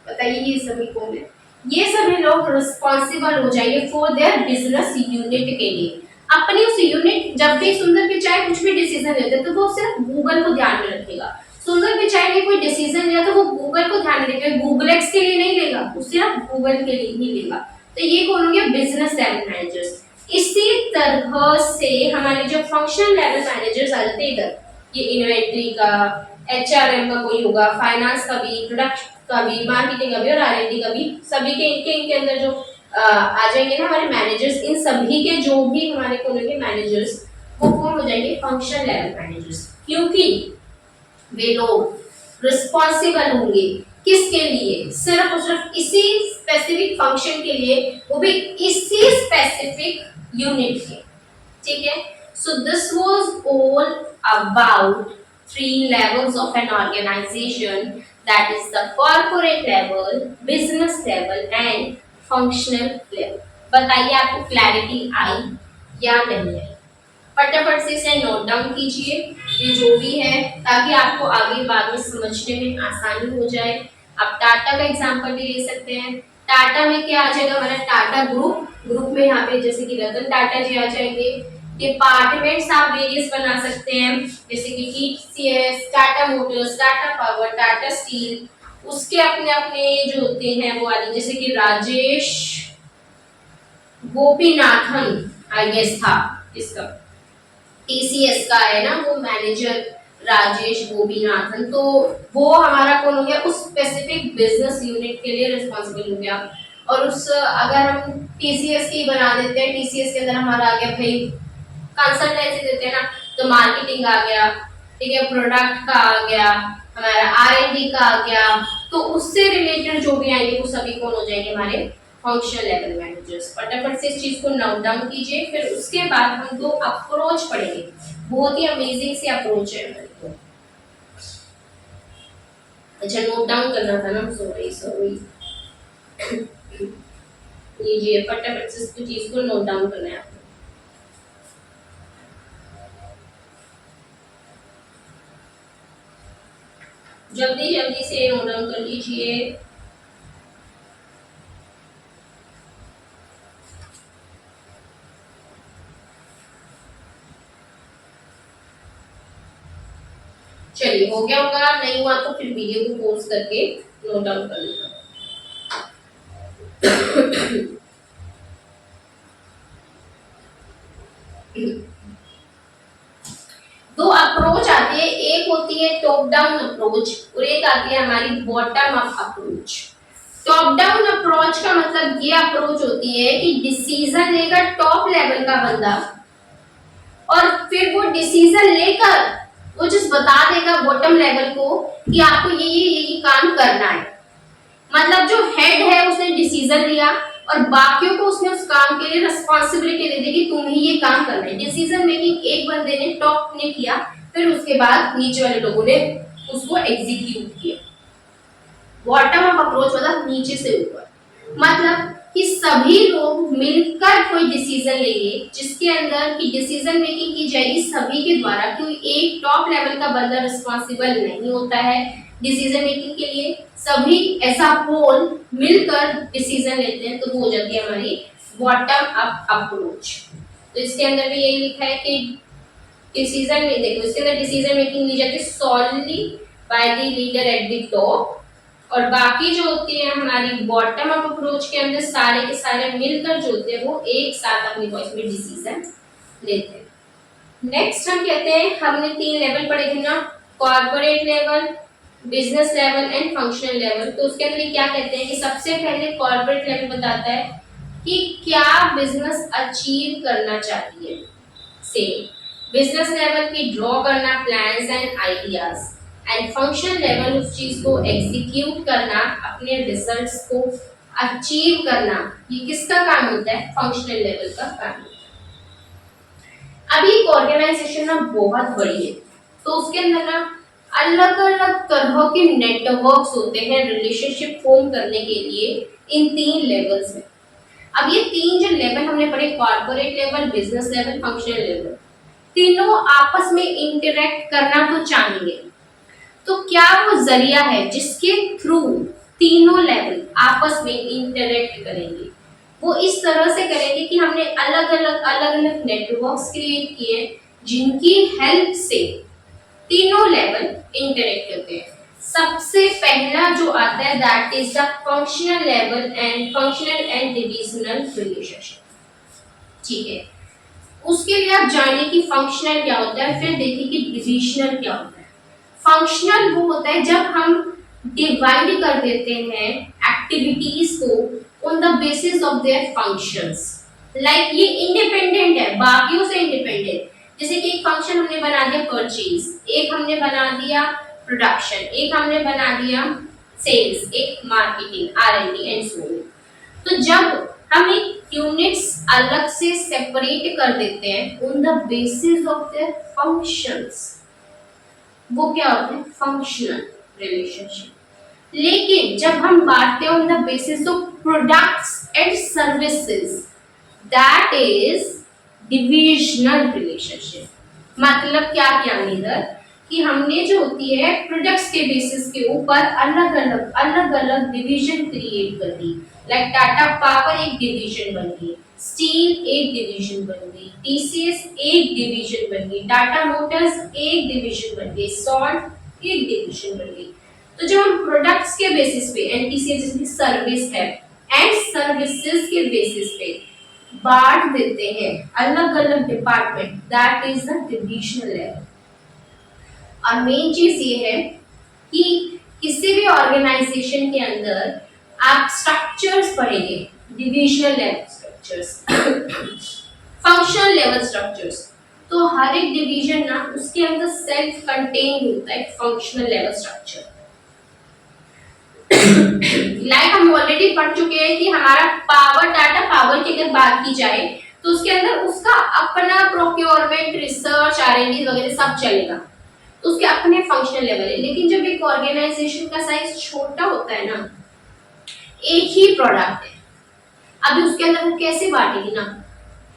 बताइए, ये सभी कौन है, ये सभी लोग रिस्पॉन्सिबल हो जाएंगे फॉर देयर बिजनेस यूनिट के लिए। अपनी उस यूनिट, जब भी सुंदर पिचाई कुछ भी डिसीजन लेते हैं तो वो सिर्फ गूगल को ध्यान में रखेगा। सुंदर पिचाई ने कोई डिसीजन लिया तो वो गूगल को ध्यान में रखेगा, गूगल एक्स के लिए नहीं लेगा, वो सिर्फ गूगल के लिए ही लेगा। तो ये कौन हो गया, बिजनेस लेवल मैनेजर्स। इसी तरह से हमारे जो फंक्शनल लेवल मैनेजर्स आ जाते हैं इधर, ये इन्वेंट्री का, एचआरएम का कोई होगा, फाइनेंस का भी, प्रोडक्ट का भी, मार्केटिंग का भी और आरएनडी का भी, सभी के इनके अंदर जो आ जाएंगे ना हमारे मैनेजर्स, इन सभी के जो भी हमारे कौन होंगे मैनेजर्स, वो कौन हो जाएंगे, फंक्शनल लेवल मैनेजर्स। क्योंकि वे लोग रिस्पॉन्सिबल होंगे किसके लिए, सिर्फ और सिर्फ इसी स्पेसिफिक फंक्शन के लिए, वो भी इसी स्पेसिफिक यूनिट के। ठीक है, so this was all about 3 levels of an organization, that is the corporate level, business level and functional level। बताइए आपको क्लैरिटी आई या नहीं आई? फटाफट से इसे नोट डाउन कीजिए ये जो भी है, ताकि आपको आगे बाद में समझने में आसानी हो जाए। आप टाटा का एग्जांपल भी ले सकते हैं। टाटा में क्या आ जाएगा हमारा, टाटा ग्रुप, ग्रुप में यहाँ पे जैसे कि रतन टाटा जी आ जाएंगे। डिपार्टमेंट्स आप वेरियस बना सकते हैं, जैसे कि TCS, Tata Motors, Tata power, Tata steel, उसके अपने अपने जो होते हैं वो आदि, जैसे कि राजेश गोपीनाथन आई गेस था इसका, टीसीएस का है ना वो मैनेजर राजेश गोपीनाथन, तो वो हमारा कौन हो गया, उस स्पेसिफिक बिजनेस यूनिट के लिए रिस्पॉन्सिबल हो गया। और उस अगर हम टीसीएस की बना देते हैं, टीसीएस के अंदर हमारा आ गया भाई कंसल्टेंसी देते हैं ना, तो मार्केटिंग आ गया, ठीक है, प्रोडक्ट का आ गया, हमारा आरएनडी का आ गया, तो उससे रिलेटेड जो भी आएंगे वो सभी कौन हो जाएंगे, हमारे फंक्शनल लेवल मैनेजर्स। फटाफट से इस चीज को नोट डाउन कीजिए, फिर उसके बाद हम दो अप्रोच पढ़ेंगे, बहुत ही अमेजिंग सी अप्रोच है हमारी को। अच्छा नोट डाउन करना था ना, सॉरी लीजिए फटाफट से इस चीज को नोट डाउन करना है आपको। जल्दी जल्दी से नोट डाउन कर लीजिए। चलिए हो गया होगा, नहीं हुआ तो फिर वीडियो को पॉज करके नोट डाउन कर लेना। दो अप्रोच आती है, एक होती है टॉप डाउन अप्रोच और एक आती है हमारी bottom up approach. Top down approach का मतलब ये अप्रोच होती है कि डिसीजन लेगा टॉप लेवल का बंदा, और फिर वो डिसीजन लेकर वो जिस बता देगा बॉटम लेवल को कि आपको ये काम करना है। मतलब जो हेड है उसने डिसीजन लिया और बाकियों को उसने उस काम के लिए रिस्पांसिबिलिटी दे दी कि तुम ही ये काम करना है। डिसीजन मेकिंग एक बंदे ने टॉप ने किया, फिर उसके बाद नीचे वाले लोगों ने उसको एग्जीक्यूट किया। बॉटम अप अप्रोच मतलब नीचे से ऊपर, मतलब कि सभी लोग मिलकर कोई डिसीजन लेंगे जिसके अंदर की डिसीजन मेकिंग की जाएगी सभी के द्वारा, क्योंकि एक टॉप लेवल का बंदा रिस्पांसिबल नहीं होता है डिसीजन मेकिंग के लिए, सभी ऐसा होल मिलकर डिसीजन लेते हैं, तो वो हो जाती है हमारी बॉटम अप अप्रोच। तो इसके अंदर भी यही लिखा है कि डिसीजन में देखो, इसके अंदर डिसीजन मेकिंग ली जाती है solidly by the leader at the top, और बाकी जो होती है हमारी बॉटम अप अप्रोच के अंदर सारे के सारे मिलकर जो होते हैं वो एक साथ अपनी वॉइस में डिसीजन लेते हैं। नेक्स्ट हम कहते हैं, हमने 3 लेवल पढ़े थे ना, corporate level, business level and functional level. तो उसके अंदर क्या कहते हैं कि सबसे पहले कॉर्पोरेट लेवल बताता है कि क्या बिजनेस अचीव करना चाहती है, से बिजनेस लेवल की ड्रॉ करना plans and ideas, and functional level उस चीज को एग्जीक्यूट करना, अपने रिजल्ट्स को अचीव करना, ये किसका काम होता है, फंक्शनल लेवल का काम होता है। अब एक ऑर्गेनाइजेशन ना बहुत बड़ी है, तो उसके अंदर ना अलग अलग तरह के नेटवर्क्स होते हैं रिलेशनशिप फॉर्म करने के लिए इन 3 लेवल्स में। अब ये 3 जो लेवल हमने पढ़े, corporate level, business level, functional level, तीनों आपस में इंटरेक्ट करना तो चाहेंगे, तो क्या वो जरिया है जिसके थ्रू तीनों लेवल आपस में इंटरेक्ट करेंगे, वो इस तरह से करेंगे कि हमने अलग अलग नेटवर्क्स क्रिएट किए जिनकी हेल्प से तीनों लेवल इंटरेक्ट होते हैं। सबसे पहला जो आता है that is the functional and divisional relationship. ठीक है, उसके लिए आप जानिए कि फंक्शनल क्या होता है, फिर देखिए कि डिविजनल क्या होता है। फंक्शनल वो होता है जब हम डिवाइड कर देते हैं एक्टिविटीज को on the basis of their functions. Like ये इंडिपेंडेंट है, बाकियों से इंडिपेंडेंट। जैसे कि एक फंक्शन हमने बना दिया परचेज, एक हमने बना दिया प्रोडक्शन, एक हमने बना दिया सेल्स, एक marketing R&D and so on. तो जब हम एक यूनिट्स अलग से सेपरेट कर देते हैं on the basis of their functions, वो क्या होते हैं फंक्शनल रिलेशनशिप। लेकिन जब हम बांटते हैं on the basis of products and services, that is divisional relationship. मतलब क्या किया इधर कि हमने जो होती है प्रोडक्ट्स के बेसिस के ऊपर अलग अलग डिवीजन क्रिएट कर दी। लाइक टाटा पावर एक डिवीजन बन गई, स्टील एक डिवीजन बन गई, टीसीएस एक डिवीजन बन गई, टाटा मोटर्स एक डिवीजन बन गई, सॉल्ट एक डिवीजन बन गई। तो जब हम प्रोडक्ट्स के बेसिस पे एनटीसीएस जिसकी सर्विस है एंड सर्विसेज के बेसिस पे बांट देते हैं अलग अलग department, that is the divisional level. और मेन चीज ये है कि किसी भी ऑर्गेनाइजेशन के अंदर आप स्ट्रक्चर्स पढ़ेंगे, divisional level structures, functional level structures. तो हर एक डिवीजन ना उसके अंदर सेल्फ कंटेन्ड होता है फंक्शनल लेवल स्ट्रक्चर। लाइक हम ऑलरेडी पढ़ चुके हैं कि हमारा पावर, टाटा पावर की अगर बात की जाए तो उसके अंदर उसका अपना प्रोक्योरमेंट, रिसर्च, R&D वगैरह सब चलेगा, तो उसके अपने फंक्शनल लेवल है। लेकिन जब एक ऑर्गेनाइजेशन का साइज छोटा होता है ना, एक ही प्रोडक्ट है, अभी उसके अंदर वो कैसे बांटेगी ना,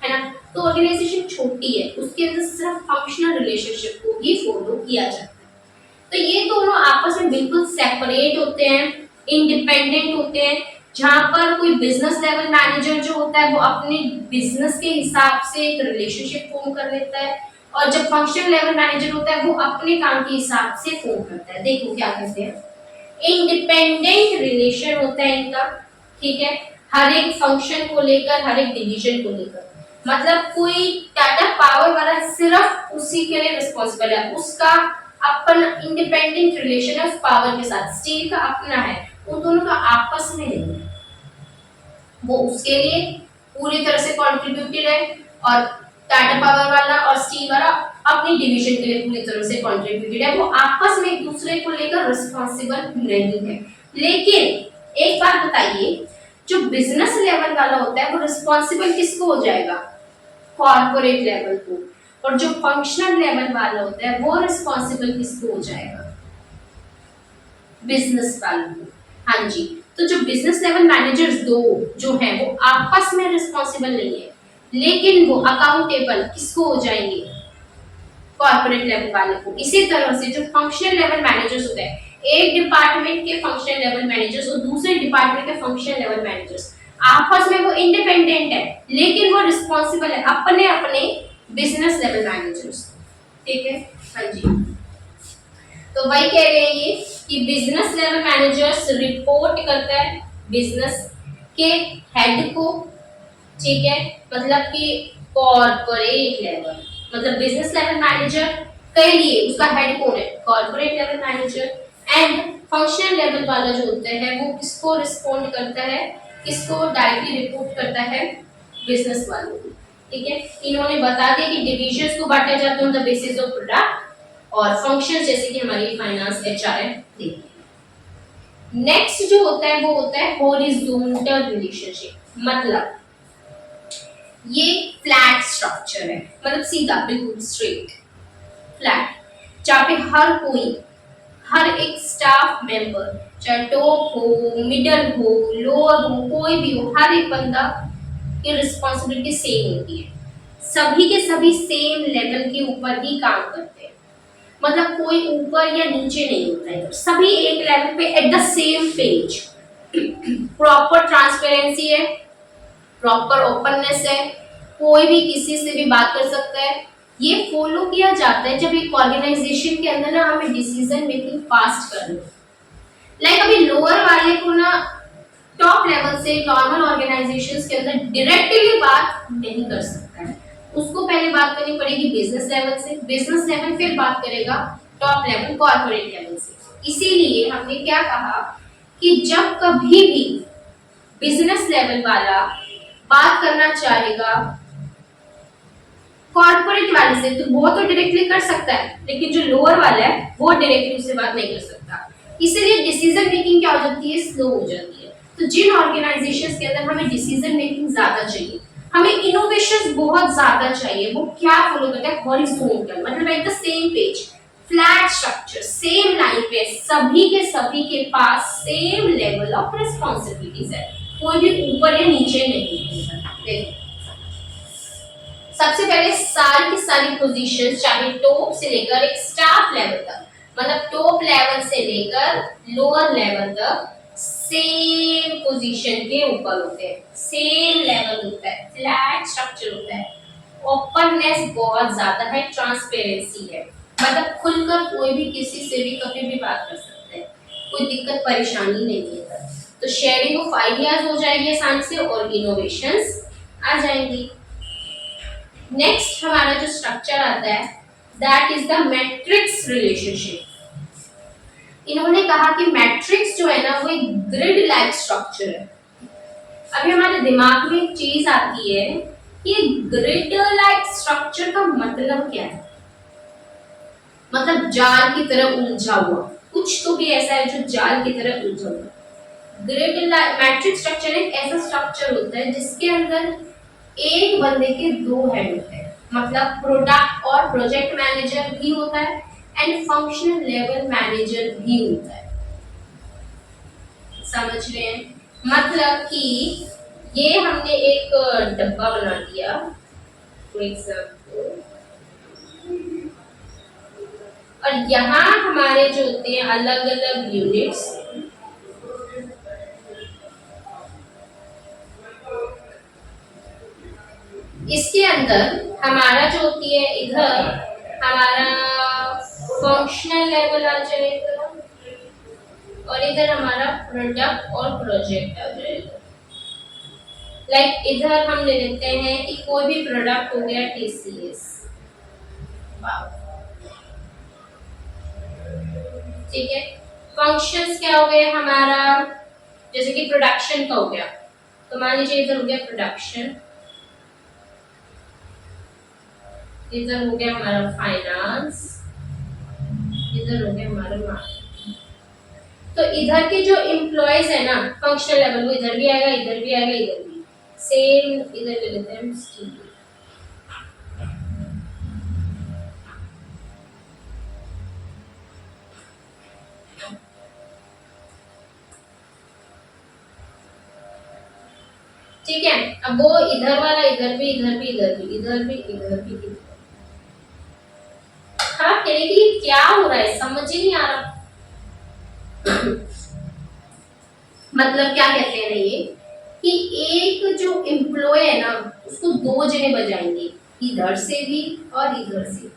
है ना। तो ऑर्गेनाइजेशन छोटी है, उसके अंदर सिर्फ फंक्शनल रिलेशनशिप को ही फॉलो किया जाता है। तो ये दोनों आपस में बिल्कुल सेपरेट होते हैं, इंडिपेंडेंट होते हैं। जहां पर कोई बिजनेस लेवल मैनेजर जो होता है वो अपने बिजनेस के हिसाब से एक रिलेशनशिप फॉर्म कर लेता है, और जब फंक्शनल लेवल मैनेजर होता है वो अपने काम के हिसाब से फॉर्म करता है। देखो क्या कहते हैं, इंडिपेंडेंट रिलेशन होता है इनका। ठीक है, हर एक फंक्शन को लेकर, हर एक डिवीजन को लेकर। मतलब कोई टाटा पावर वाला सिर्फ उसी के लिए रिस्पॉन्सिबल है, उसका अपना इंडिपेंडेंट रिलेशन है उस पावर के साथ। स्टील का अपना है, उन दोनों का आपस में नहीं है। वो उसके लिए पूरी तरह से कॉन्ट्रीब्यूटेड है, और टाटा पावर वाला और स्टील वाला अपनी डिवीजन के लिए पूरी तरह से कॉन्ट्रीब्यूटेड है। वो आपस में एक दूसरे को लेकर रिस्पॉन्सिबल नहीं है। लेकिन एक बात बताइए, जो बिजनेस लेवल वाला होता है वो रिस्पॉन्सिबल किसको हो जाएगा, कॉर्पोरेट लेवल को, और जो फंक्शनल लेवल वाला होता है वो रिस्पॉन्सिबल किसको हो जाएगा, बिजनेस वालों को। हाँ जी, तो जो बिजनेस लेवल मैनेजर्स दो जो हैं वो आपस में रिस्पॉन्सिबल नहीं है, लेकिन वो अकाउंटेबल किसको हो जाएंगे, कॉर्पोरेट लेवल वाले को। इसी तरह से जो फंक्शनल लेवल मैनेजर्स होते हैं, एक डिपार्टमेंट के फंक्शनल लेवल मैनेजर्स और दूसरे डिपार्टमेंट के फंक्शनल लेवल मैनेजर्स आपस में वो इंडिपेंडेंट है, लेकिन वो रिस्पॉन्सिबल है अपने अपने बिजनेस लेवल मैनेजर्स। ठीक है, हाँ जी। तो वही कह रहे हैं ये कि बिजनेस लेवल मैनेजर्स रिपोर्ट करता है बिजनेस के हेड को। ठीक है, मतलब कि कॉर्पोरेट लेवल, मतलब बिजनेस लेवल मैनेजर कह लिए उसका हेड कौन है, corporate level manager. And functional level वाला जो होता है वो किसको रिस्पोंड करता है, किसको डायरेक्टली रिपोर्ट करता है, बिजनेस वालों को। ठीक है, इन्होंने बता दिया कि डिविजन्स को बांटा जाता है on the basis of product और फंक्शन, जैसे कि हमारी फाइनेंस, HR है। नेक्स्ट जो होता है वो होता है हॉरिजॉन्टल रिलेशनशिप। मतलब ये फ्लैट स्ट्रक्चर है, मतलब सीधा, बिल्कुल स्ट्रेट फ्लैट, जहाँ पे हर एक स्टाफ मेंबर, चाहे टॉप हो, मिडल हो, लोअर हो, कोई भी हो, हर एक बंदा की रिस्पॉन्सिबिलिटी सेम होती है। सभी के सभी सेम लेवल के ऊपर ही काम करते हैं, मतलब कोई ऊपर या नीचे नहीं होता है, सभी एक लेवल पे at the same page. Proper transparency है, प्रॉपर ओपननेस है, कोई भी किसी से भी बात कर सकता है। ये फॉलो किया जाता है जब एक ऑर्गेनाइजेशन के अंदर ना हमें डिसीजन मेकिंग फास्ट करनी है। लाइक अभी लोअर वाले को ना टॉप लेवल से नॉर्मल ऑर्गेनाइजेशंस के अंदर डायरेक्टली बात नहीं कर सकता है, उसको पहले बात करनी पड़ेगी बिजनेस लेवल से, बिजनेस लेवल फिर बात करेगा टॉप लेवल कॉर्पोरेट लेवल से। इसीलिए हमने क्या कहा कि जब कभी भी बिजनेस लेवल वाला बात करना चाहेगा कॉर्पोरेट वाले से तो वो तो डायरेक्टली कर सकता है, लेकिन जो लोअर वाला है वो डायरेक्टली उससे बात नहीं कर सकता। इसीलिए डिसीजन मेकिंग क्या हो जाती है, स्लो हो जाती है। तो जिन ऑर्गेनाइजेशंस के अंदर हमें डिसीजन मेकिंग ज्यादा चाहिए, हमें इनोवेशंस बहुत ज्यादा चाहिए, वो क्या फॉलो करता है, हॉरिजॉन्टल, मतलब at the same page, flat structure, same line पे सभी के पास सेम लेवल ऑफ रिस्पांसिबिलिटीज है, कोई भी ऊपर या नीचे नहीं है। सबसे पहले सारी की सारी पोजीशन चाहे टॉप से लेकर एक स्टाफ लेवल तक, मतलब टॉप लेवल से लेकर लोअर लेवल तक सेम पोजीशन के ऊपर होते हैं, सेम लेवल होता है, फ्लैट स्ट्रक्चर होता है, ओपननेस बहुत ज्यादा है, ट्रांसपेरेंसी है, मतलब खुलकर कोई भी किसी से भी कभी भी बात कर सकते हैं, कोई दिक्कत परेशानी नहीं है। तो शेयरिंग ऑफ आइडियाज हो जाएगी आसानी से और इनोवेशंस आ जाएंगी। नेक्स्ट हमारा जो स्ट्रक्चर आता है that is the matrix relationship. इन्होंने कहा कि मैट्रिक्स जो है ना वो एक ग्रिड लाइक स्ट्रक्चर है। अभी हमारे दिमाग में एक चीज आती है कि ग्रिड लाइक स्ट्रक्चर का मतलब क्या है, मतलब जाल की तरह उलझा हुआ, कुछ तो भी ऐसा है जो जाल की तरह उलझा हुआ। ग्रिड लाइक मैट्रिक्स स्ट्रक्चर एक ऐसा स्ट्रक्चर होता है जिसके अंदर एक बंदे के दो हेड होते हैं, मतलब प्रोडक्ट और प्रोजेक्ट मैनेजर भी होता है एंड फंक्शनल लेवल मैनेजर भी होता है। समझ रहे हैं, मतलब कि ये हमने एक डब्बा बना दिया फॉर एग्जांपल, और यहाँ हमारे जो होते हैं अलग अलग यूनिट्स, इसके अंदर हमारा जो होती है इधर हमारा फंक्शनल लेवल आ जाएगा और इधर हमारा प्रोडक्ट और प्रोजेक्ट आ जाएगा। लाइक इधर हम ले लेते हैं कि कोई भी प्रोडक्ट हो गया टीसीएस, ठीक है। फंक्शंस क्या हो गए हमारा, जैसे कि प्रोडक्शन का हो गया, तो मान लीजिए इधर हो गया प्रोडक्शन, इधर हो गया हमारा फाइनेंस, इधर हो गया हमारा मार्केटिंग। तो इधर के जो एम्प्लॉयज है ना फंक्शनल लेवल, वो इधर भी आएगा, इधर भी आएगा, इधर भी सेम, इधर ले लेते हैं स्टील, ठीक है। अब वो इधर वाला इधर भी, इधर भी, इधर भी, इधर भी, इधर भी, इधर। हाँ, कहने के लिए क्या हो रहा है समझ ही नहीं आ रहा। मतलब क्या कहते हैं ये कि एक जो एम्प्लॉय है ना उसको दो जगह बजाएंगे, इधर से भी और इधर से,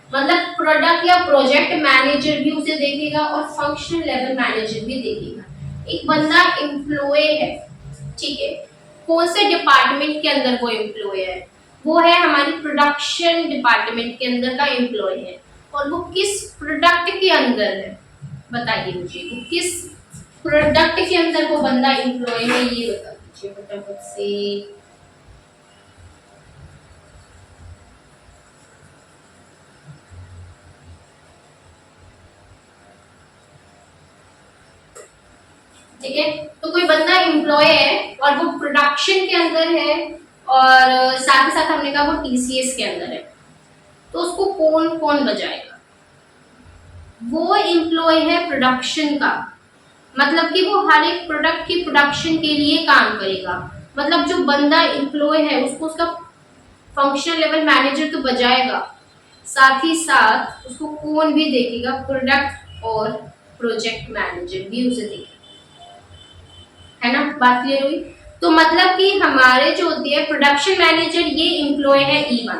मतलब प्रोडक्ट या प्रोजेक्ट मैनेजर भी उसे देखेगा और फंक्शनल लेवल मैनेजर भी देखेगा। एक बंदा एम्प्लॉय है, ठीक है, कौन से डिपार्टमेंट के अंदर वो एम्प्लॉय है, वो है हमारी प्रोडक्शन डिपार्टमेंट के अंदर का एम्प्लॉय है, और वो किस प्रोडक्ट के अंदर है, बताइए मुझे, वो किस प्रोडक्ट के अंदर वो बंदा एम्प्लॉय है, ये बता दीजिए फटाफट से। ठीक है, तो कोई बंदा एम्प्लॉय है और वो प्रोडक्शन के अंदर है और साथ ही साथ हमने कहा वो टीसीएस के अंदर है, तो उसको कौन कौन बजाएगा, वो एम्प्लॉय है प्रोडक्शन का, मतलब कि वो हर एक प्रोडक्ट की प्रोडक्शन के लिए काम करेगा, मतलब जो बंदा एम्प्लॉय है उसको उसका फंक्शनल लेवल मैनेजर तो बजाएगा, साथ ही साथ उसको कौन भी देखेगा, प्रोडक्ट और प्रोजेक्ट मैनेजर भी उसे देखेगा, है ना, बात क्लियर हुई। तो मतलब कि हमारे जो होती है प्रोडक्शन मैनेजर, ये एम्प्लॉय है E1,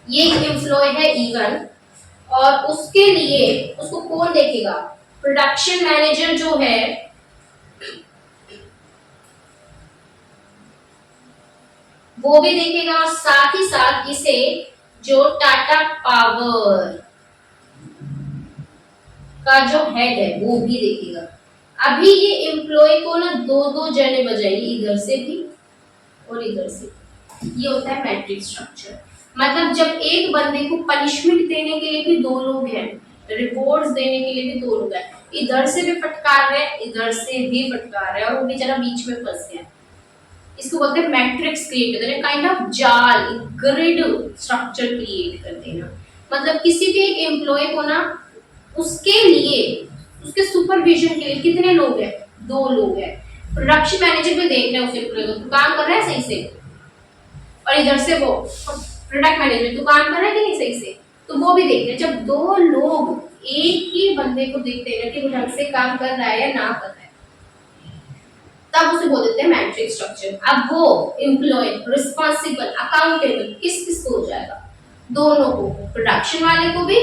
ये एम्प्लॉय है E1, और उसके लिए उसको कौन देखेगा? प्रोडक्शन मैनेजर जो है वो भी देखेगा, और साथ ही साथ इसे जो टाटा पावर का जो हेड है वो भी देखेगा। अभी ये एम्प्लॉय को ना दो दो जने बजाएंगे, इधर से भी और इधर से। ये होता है मैट्रिक्स स्ट्रक्चर। मतलब जब एक बंदे को पनिशमेंट देने के लिए भी दो लोग हैं, रिपोर्ट्स देने के लिए भी दो लोग हैं, इधर से भी फटकार रहे हैं, इधर से भी फटकार रहे हैं, और वो बेचारा बीच में फंस गया। इसको बोलते हैं मैट्रिक्स क्रिएट करते हैं, काइंड ऑफ जाल, ग्रिड स्ट्रक्चर क्रिएट करते हैं। मतलब किसी भी एक एम्प्लॉय को ना उसके लिए, उसके सुपरविजन के लिए कितने लोग हैं? दो लोग हैं। प्रोडक्शन मैनेजर भी देख रहे हैं उस एम्प्लॉय को, काम कर रहा है सही से, और इधर से वो प्रोडक्ट मैनेजर तो काम कर रहा है कि नहीं सही से, तो वो भी देख रहे हैं। जब दो लोग एक ही बंदे को देखते हैं कि वो ढंग से काम कर रहा है या ना कर रहा है, तब उसे बोल देते हैं मैट्रिक्स स्ट्रक्चर। अब वो एम्प्लॉय रिस्पांसिबल, अकाउंटेबल किस किस को हो जाएगा? दोनों को, प्रोडक्शन वाले को भी,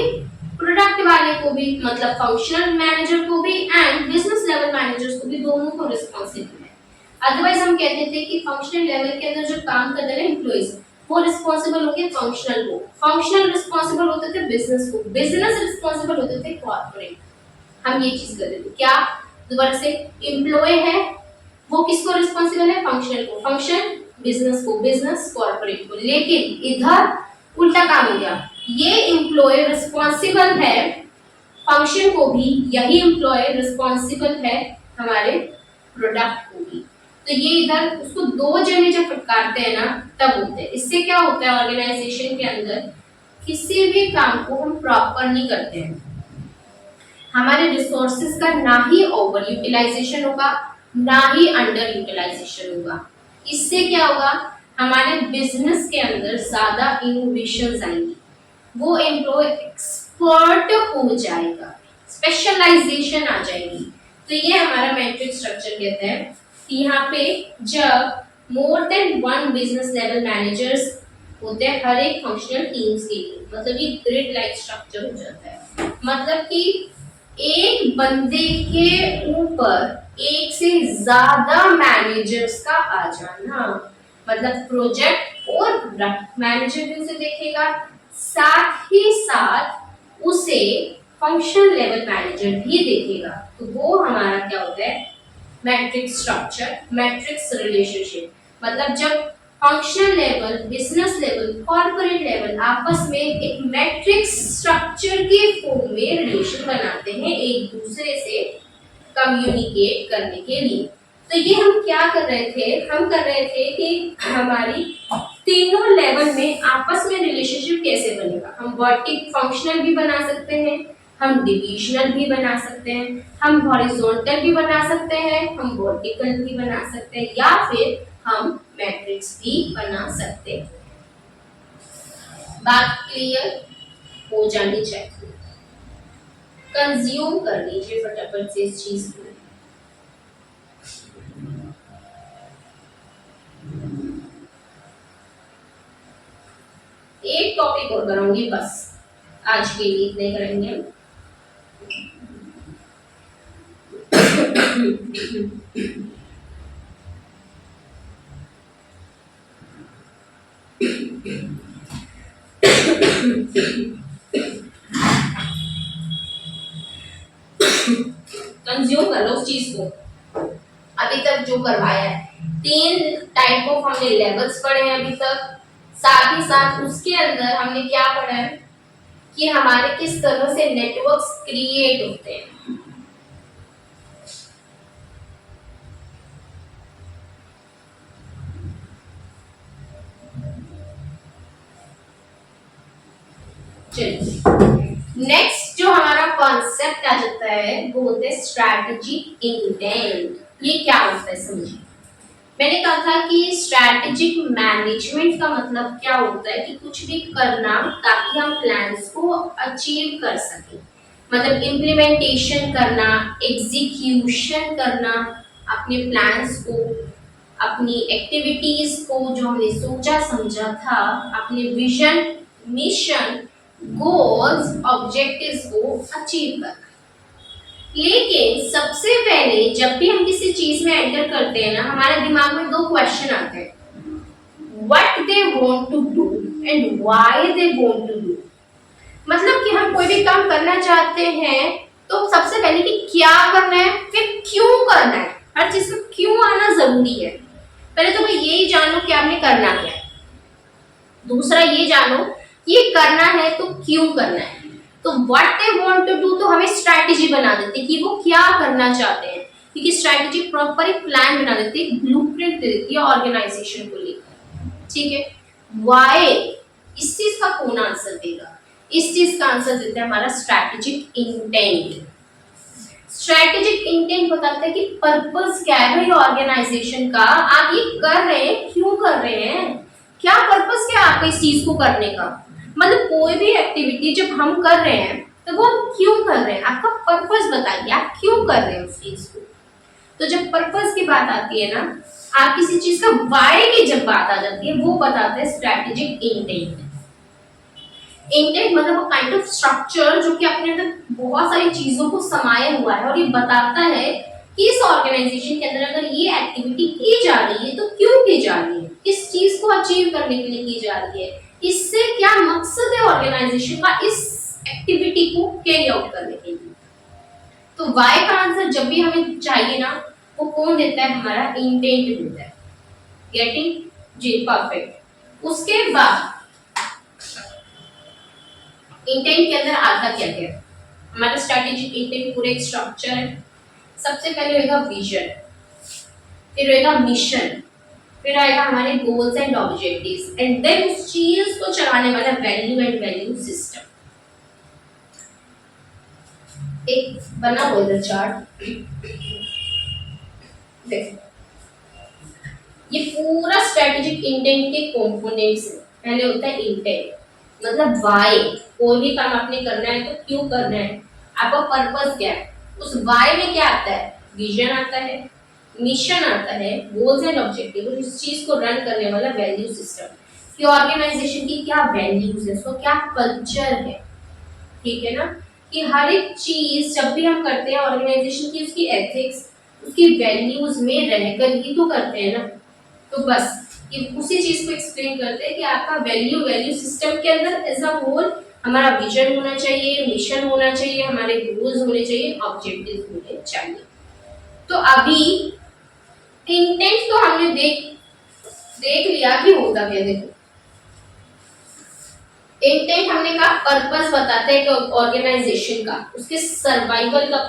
प्रोडक्ट वाले को भी, मतलब फंक्शनल मैनेजर को भी एंड बिजनेस लेवल मैनेजर्स को भी, दोनों को रिस्पांसिबल है। अदरवाइज हम कहते थे कि फंक्शनल लेवल के अंदर जो काम कर रहे हैं एम्प्लॉइज, वो रिस्पांसिबल होते हैं फंक्शनल को, फंक्शनल रिस्पांसिबल होते थे बिजनेस को, बिजनेस रिस्पांसिबल होते थे कॉर्पोरेट। हम ये चीज करते थे क्या? दोबारा से, एम्प्लॉय है वो किसको रिस्पांसिबल है? फंक्शनल को, फंक्शन बिजनेस को, बिजनेस कॉर्पोरेट को। लेकिन इधर उल्टा काम हो गया, ये एम्प्लॉय रिस्पांसिबल है फंक्शन को भी, यही एम्प्लॉय रिस्पांसिबल है हमारे प्रोडक्ट को भी। तो ये इधर उसको दो जने जब फटकारते हैं ना, तब होते हैं। इससे क्या होता है ऑर्गेनाइजेशन के अंदर, किसी भी काम को हम प्रॉपर नहीं करते हैं, हमारे रिसोर्सेज का ना ही ओवर यूटिलाइजेशन होगा, ना ही अंडर यूटिलाइजेशन होगा। इससे क्या होगा, हमारे बिजनेस के अंदर ज्यादा इनोवेशंस आएंगी, वो एम्प्लॉय एक्सपर्ट हो जाएगा, स्पेशलाइजेशन आ जाएगी। तो ये हमारा मैट्रिक्स स्ट्रक्चर कहता है कि यहाँ पे जब more than one business level managers होते हैं हर एक फंक्शनल टीम्स के लिए, मतलब ये ग्रिड लाइक स्ट्रक्चर हो जाता है। मतलब कि एक बंदे के ऊपर एक से ज्यादा मैनेजर्स का आ जाना, मतलब प्रोजेक्ट और प्रोडक्ट मैनेजर भी उसे देखेगा, साथ ही साथ उसे फंक्शन लेवल मैनेजर भी देखेगा। तो वो हमारा क्या होता है? Matrix structure, matrix relationship. मतलब जब functional level, business level, corporate level आपस में एक मैट्रिक्स स्ट्रक्चर के फॉर्म में रिलेशन बनाते हैं एक दूसरे से कम्युनिकेट करने के लिए। तो ये हम क्या कर रहे थे? हम कर रहे थे कि हमारी तीनों लेवल में आपस में रिलेशनशिप कैसे बनेगा। हम वर्टिकल फंक्शनल भी बना सकते हैं, हम डिविजनल भी बना सकते हैं, हम हॉरिजॉन्टल भी बना सकते हैं, हम वर्टिकल भी बना सकते हैं, या फिर हम मैट्रिक्स भी बना सकते हैं। बात क्लियर हो जानी चाहिए। कंज्यूम कर लीजिए फटाफट से इस चीज को। एक टॉपिक और कराऊंगी बस, आज के लिए इतने करेंगे हम। कंज्यूम कर लो उस चीज को। अभी तक जो करवाया है, 3 टाइप ऑफ हमने लेवल्स पढ़े हैं अभी तक, साथ ही साथ उसके अंदर हमने क्या पढ़ा है कि हमारे किस तरह से नेटवर्क्स क्रिएट होते हैं। नेक्स्ट जो हमारा कॉन्सेप्ट आ जाता है वो होता है स्ट्रैटेजिक इंटेंट। ये क्या होता है समझिए। मैंने कहा था कि स्ट्रैटेजिक मैनेजमेंट का मतलब क्या होता है कि कुछ भी करना ताकि हम प्लान्स को अचीव कर सकें, मतलब इम्प्लीमेंटेशन करना, एग्जीक्यूशन करना अपने प्लान्स को, अपनी एक्टिविटीज को जो हमने सोचा समझा था, अपने विजन, मिशन, गोल्स, ऑब्जेक्टिव्स को अचीव करना। लेकिन सबसे पहले जब भी हम किसी चीज में एंटर करते हैं ना, हमारे दिमाग में दो क्वेश्चन आते हैं, what they want to do and why they want to do. मतलब कि हम कोई भी काम करना चाहते हैं तो सबसे पहले कि क्या करना है, फिर क्यों करना है। हर चीज में क्यों आना जरूरी है। पहले तो मैं यही जानूं कि आपने करना क्या है, दूसरा ये जानो कि ये करना है तो क्यों करना है। तो what they want to do तो हमें स्ट्रैटेजी बना देते कि वो क्या करना चाहते हैं, क्योंकि स्ट्रैटेजी प्रॉपर एक प्लान बना देती है, ब्लूप्रिंट दे देती है ऑर्गेनाइजेशन को लेकर। ठीक है, व्हाई, इस चीज का कौन आंसर देगा, इस चीज का आंसर देता है हमारा स्ट्रैटेजिक इंटेंट। स्ट्रैटेजिक इंटेंट बताता है कि पर्पस क्या है भाई ऑर्गेनाइजेशन का, आप ये कर रहे हैं क्यों कर रहे हैं, क्या पर्पस क्या है आपका इस चीज को करने का। मतलब कोई भी एक्टिविटी जब हम कर रहे हैं तो वो हम क्यों कर रहे हैं, आपका पर्पस बताइए, आप क्यों कर रहे हैं उस चीज को। तो जब पर्पस की बात आती है ना, आप किसी चीज का वाई की जब बात आ जाती है, वो बताता है स्ट्रैटेजिक इंटेंट। इंटेंट मतलब वो काइंड ऑफ स्ट्रक्चर जो कि अपने अंदर बहुत सारी चीजों को समाये हुआ है, और ये बताता है कि इस ऑर्गेनाइजेशन के अंदर अगर ये एक्टिविटी की जा रही है तो क्यों की जा रही है, किस चीज को अचीव करने के लिए की जा रही है, इससे क्या मकसद है ऑर्गेनाइजेशन का इस एक्टिविटी को कैरी आउट करने के लिए। तो वाई का आंसर जब भी हमें चाहिए ना, वो कौन देता है, हमारा इंटेंट देता है। गेटिंग जी, परफेक्ट। उसके बाद इंटेंट के अंदर आता क्या क्या, हमारा स्ट्रैटेजिक इंटेंट पूरे एक स्ट्रक्चर है। सबसे पहले होगा विजन, फिर होगा मिशन, फिर आएगा हमारे goals and objectives, and then उस चीज को चलाने वाला वैल्यू एंड वैल्यू सिस्टम। एक बना हुआ इधर चार्ट देखो, ये पूरा स्ट्रैटेजिक इंटेंट के कंपोनेंट्स है। पहले होता है इंटेंट, मतलब वाई, कोई भी काम आपने करना है तो क्यों करना है, आपका पर्पस क्या है। उस वाई में क्या आता है, विजन आता है, मिशन आता है, गोल्स एंड ऑब्जेक्टिव, उस चीज को रन करने वाला वैल्यू सिस्टम कि ऑर्गेनाइजेशन की क्या वैल्यूज है, उसका क्या कल्चर है। ठीक है ना, कि हर एक चीज जब भी हम करते हैं ऑर्गेनाइजेशन की उसकी एथिक्स, उसकी वैल्यूज में रहकर ही तो करते हैं ना। तो बस ये उसी चीज को एक्सप्लेन करते हैं कि आपका वैल्यू सिस्टम के अंदर एज अ होल हमारा विजन होना चाहिए, मिशन होना चाहिए, हमारे गोल्स होने चाहिए, ऑब्जेक्टिव्स होने चाहिए। तो अभी इंटेंट तो हमने देख लिया कि होता क्या। देखो, इंटेंट हमने कहा पर्पस बताते हैं कि ऑर्गेनाइजेशन का, उसके सर्वाइवल का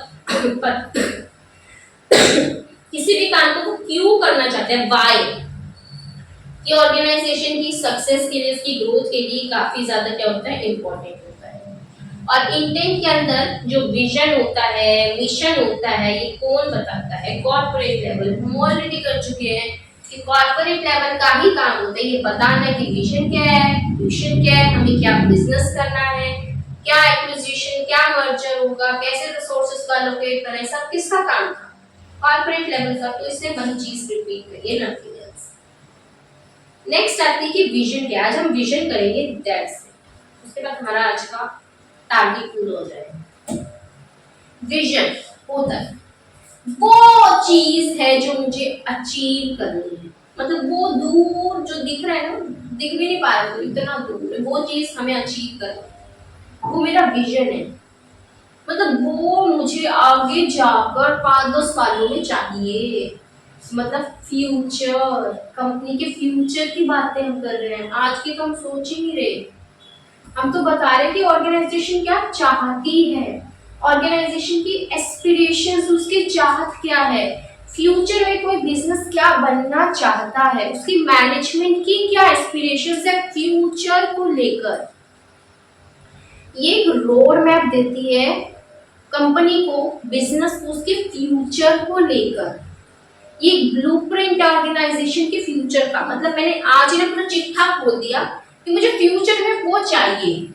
किसी भी काम को क्यों करना चाहते हैं, व्हाई, कि ऑर्गेनाइजेशन की सक्सेस के लिए, उसकी ग्रोथ के लिए काफी ज्यादा क्या होता है, इंपॉर्टेंट होता है। और इंटेंट के अंदर जो विजन होता है, मिशन होता है, ये कौन बताता है, कॉर्पोरेट लेवल। हम ऑलरेडी कर चुके हैं कि कॉर्पोरेट लेवल का ही काम होता है ये बताना कि विजन क्या है, मिशन क्या है, हमें क्या बिजनेस करना है, क्या एक्विजिशन, क्या मर्जर होगा, कैसे रिसोर्सेज का एलोकेट करें, सब किसका काम था, कॉर्पोरेट लेवल का। तो इससे वही चीज रिपीट करिए, नथिंग एल्स। नेक्स्ट आती है कि विजन क्या, आज हम विजन करेंगे दैट्स इट। उसके बाद हमारा आज का टारगेट पूरा हो जाएगा। विजन होता है वो चीज है जो मुझे अचीव करनी है, मतलब वो दूर जो दिख रहा है ना, दिख भी नहीं पा रहा है, इतना दूर है, वो चीज हमें अचीव करनी है, वो मेरा विजन है। मतलब वो मुझे आगे जाकर 5-10 सालों में चाहिए, मतलब फ्यूचर, कंपनी के फ्यूचर की बातें हम कर रहे हैं, आज की तो हम सोच ही नहीं रहे। हम तो बता रहे कि ऑर्गेनाइजेशन क्या चाहती है, ऑर्गेनाइजेशन की एस्पिरेशंस, उसकी चाहत क्या है, फ्यूचर में कोई बिजनेस क्या बनना चाहता है, उसकी मैनेजमेंट की क्या एस्पिरेशंस है फ्यूचर को लेकर। ये एक रोड मैप देती है कंपनी को, बिजनेस को, उसके फ्यूचर को लेकर। ये ब्लूप्रिंट ऑर्गेनाइजेशन के फ्यूचर का, मतलब मैंने आज ही पूरा चिट्ठा खोल दिया कि मुझे फ्यूचर में वो चाहिए,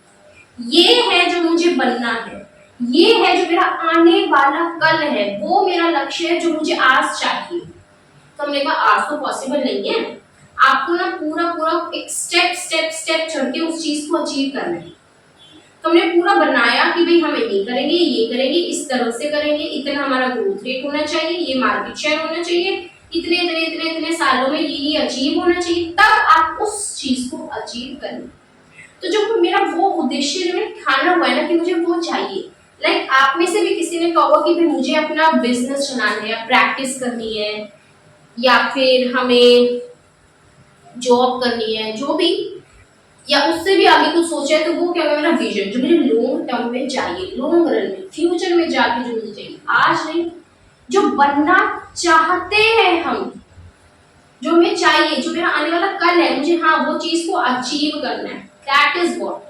ये है जो मुझे बनना है, ये है जो मेरा आने वाला कल है, वो मेरा लक्ष्य है जो मुझे आज चाहिए। तो हमने कहा आज तो पॉसिबल नहीं है, आपको ना पूरा पूरा एक स्टेप स्टेप स्टेप चढ़ के उस चीज को अचीव करना है। तो हमने पूरा बनाया कि भाई हम ये करेंगे, इस तरह से करेंगे, इतना हमारा ग्रोथ रेट होना चाहिए, ये मार्केट शेयर होना चाहिए, इतने इतने इतने इतने सालों में ये अचीव होना चाहिए, तब आप उस चीज को अचीव करेंगे। तो जो मेरा वो उद्देश्य जो ठाना हुआ है ना कि मुझे वो चाहिए, लाइक आप में से भी किसी ने कहा कि भाई मुझे अपना बिजनेस चलाना है या प्रैक्टिस करनी है या फिर हमें जॉब करनी है, जो भी, या उससे भी आगे कुछ सोचा है, तो वो क्या है मेरा विजन जो मुझे लॉन्ग टर्म में चाहिए, लॉन्ग रन में फ्यूचर में जाके जो मुझे चाहिए, आज नहीं, जो बनना चाहते हैं हम, जो हमें चाहिए, जो मेरा आने वाला कल है, मुझे हाँ वो चीज को अचीव करना है, that is what,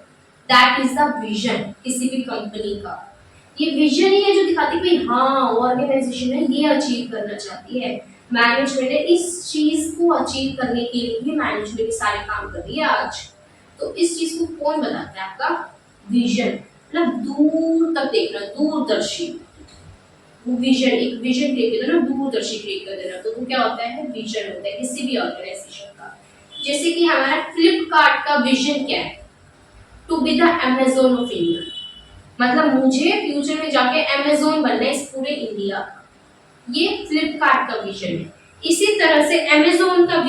that is the vision किसी भी कंपनी का। ये विजन ही है जो दिखाती है कि हाँ ऑर्गेनाइजेशन है ये अचीव करना चाहती है, मैनेजमेंट है इस चीज को अचीव करने के लिए मैनेजमेंट के सारे काम कर रही है आज। तो इस चीज को कौन बनाता है? आपका विजन, मतलब दूर तक देखना, दूरदर्शी विजन, एक विजन क्रिएट कर देना, दूरदर्शी क्रिएट कर देना, तो वो क्या होता है? विजन होता है किसी भी ऑर्गेनाइजेशन का। जैसे कि हमारा फ्लिपकार्ट का विजन क्या है? To be the Amazon of India, मतलब मुझे फ्यूचर में जाके अमेज़न बनना है इस पूरे इंडिया का, ये फ्लिपकार्ट का विजन है। इसी तरह से अमेज़न का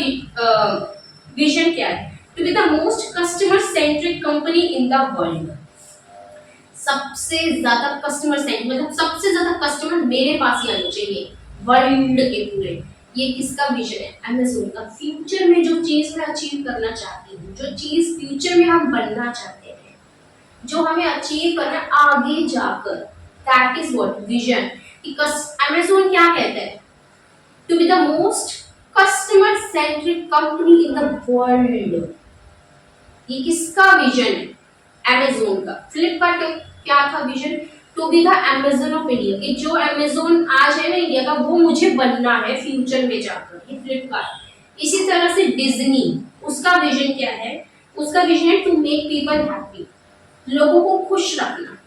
विजन क्या है? To be the most customer centric company in the world, सबसे ज्यादा कस्टमर सेंट्रिक, मतलब सबसे ज्यादा कस्टमर मेरे पास ही आने चाहिए वर्ल्ड के पूरे। ये किसका विजन है? अमेज़न का। फ्यूचर में जो चीज मैं अचीव करना चाहती हूँ, जो चीज फ्यूचर में हम बनना चाहते हैं, जो हमें अचीव करना आगे जाकर, that is what vision. Amazon क्या कहता है? To be the most customer centric company in the world, ये किसका विजन है? अमेज़न का। फ्लिपकार्ट का क्या था vision? To be the Amazon of India, कि जो अमेज़न आज है ना इंडिया का, वो मुझे बनना है फ्यूचर में जाकर, ये फ्लिपकार्ट। इसी तरह से डिज्नी, उसका विजन क्या है? उसका विजन है टू मेक पीपल हैप्पी, लोगों को खुश रखना,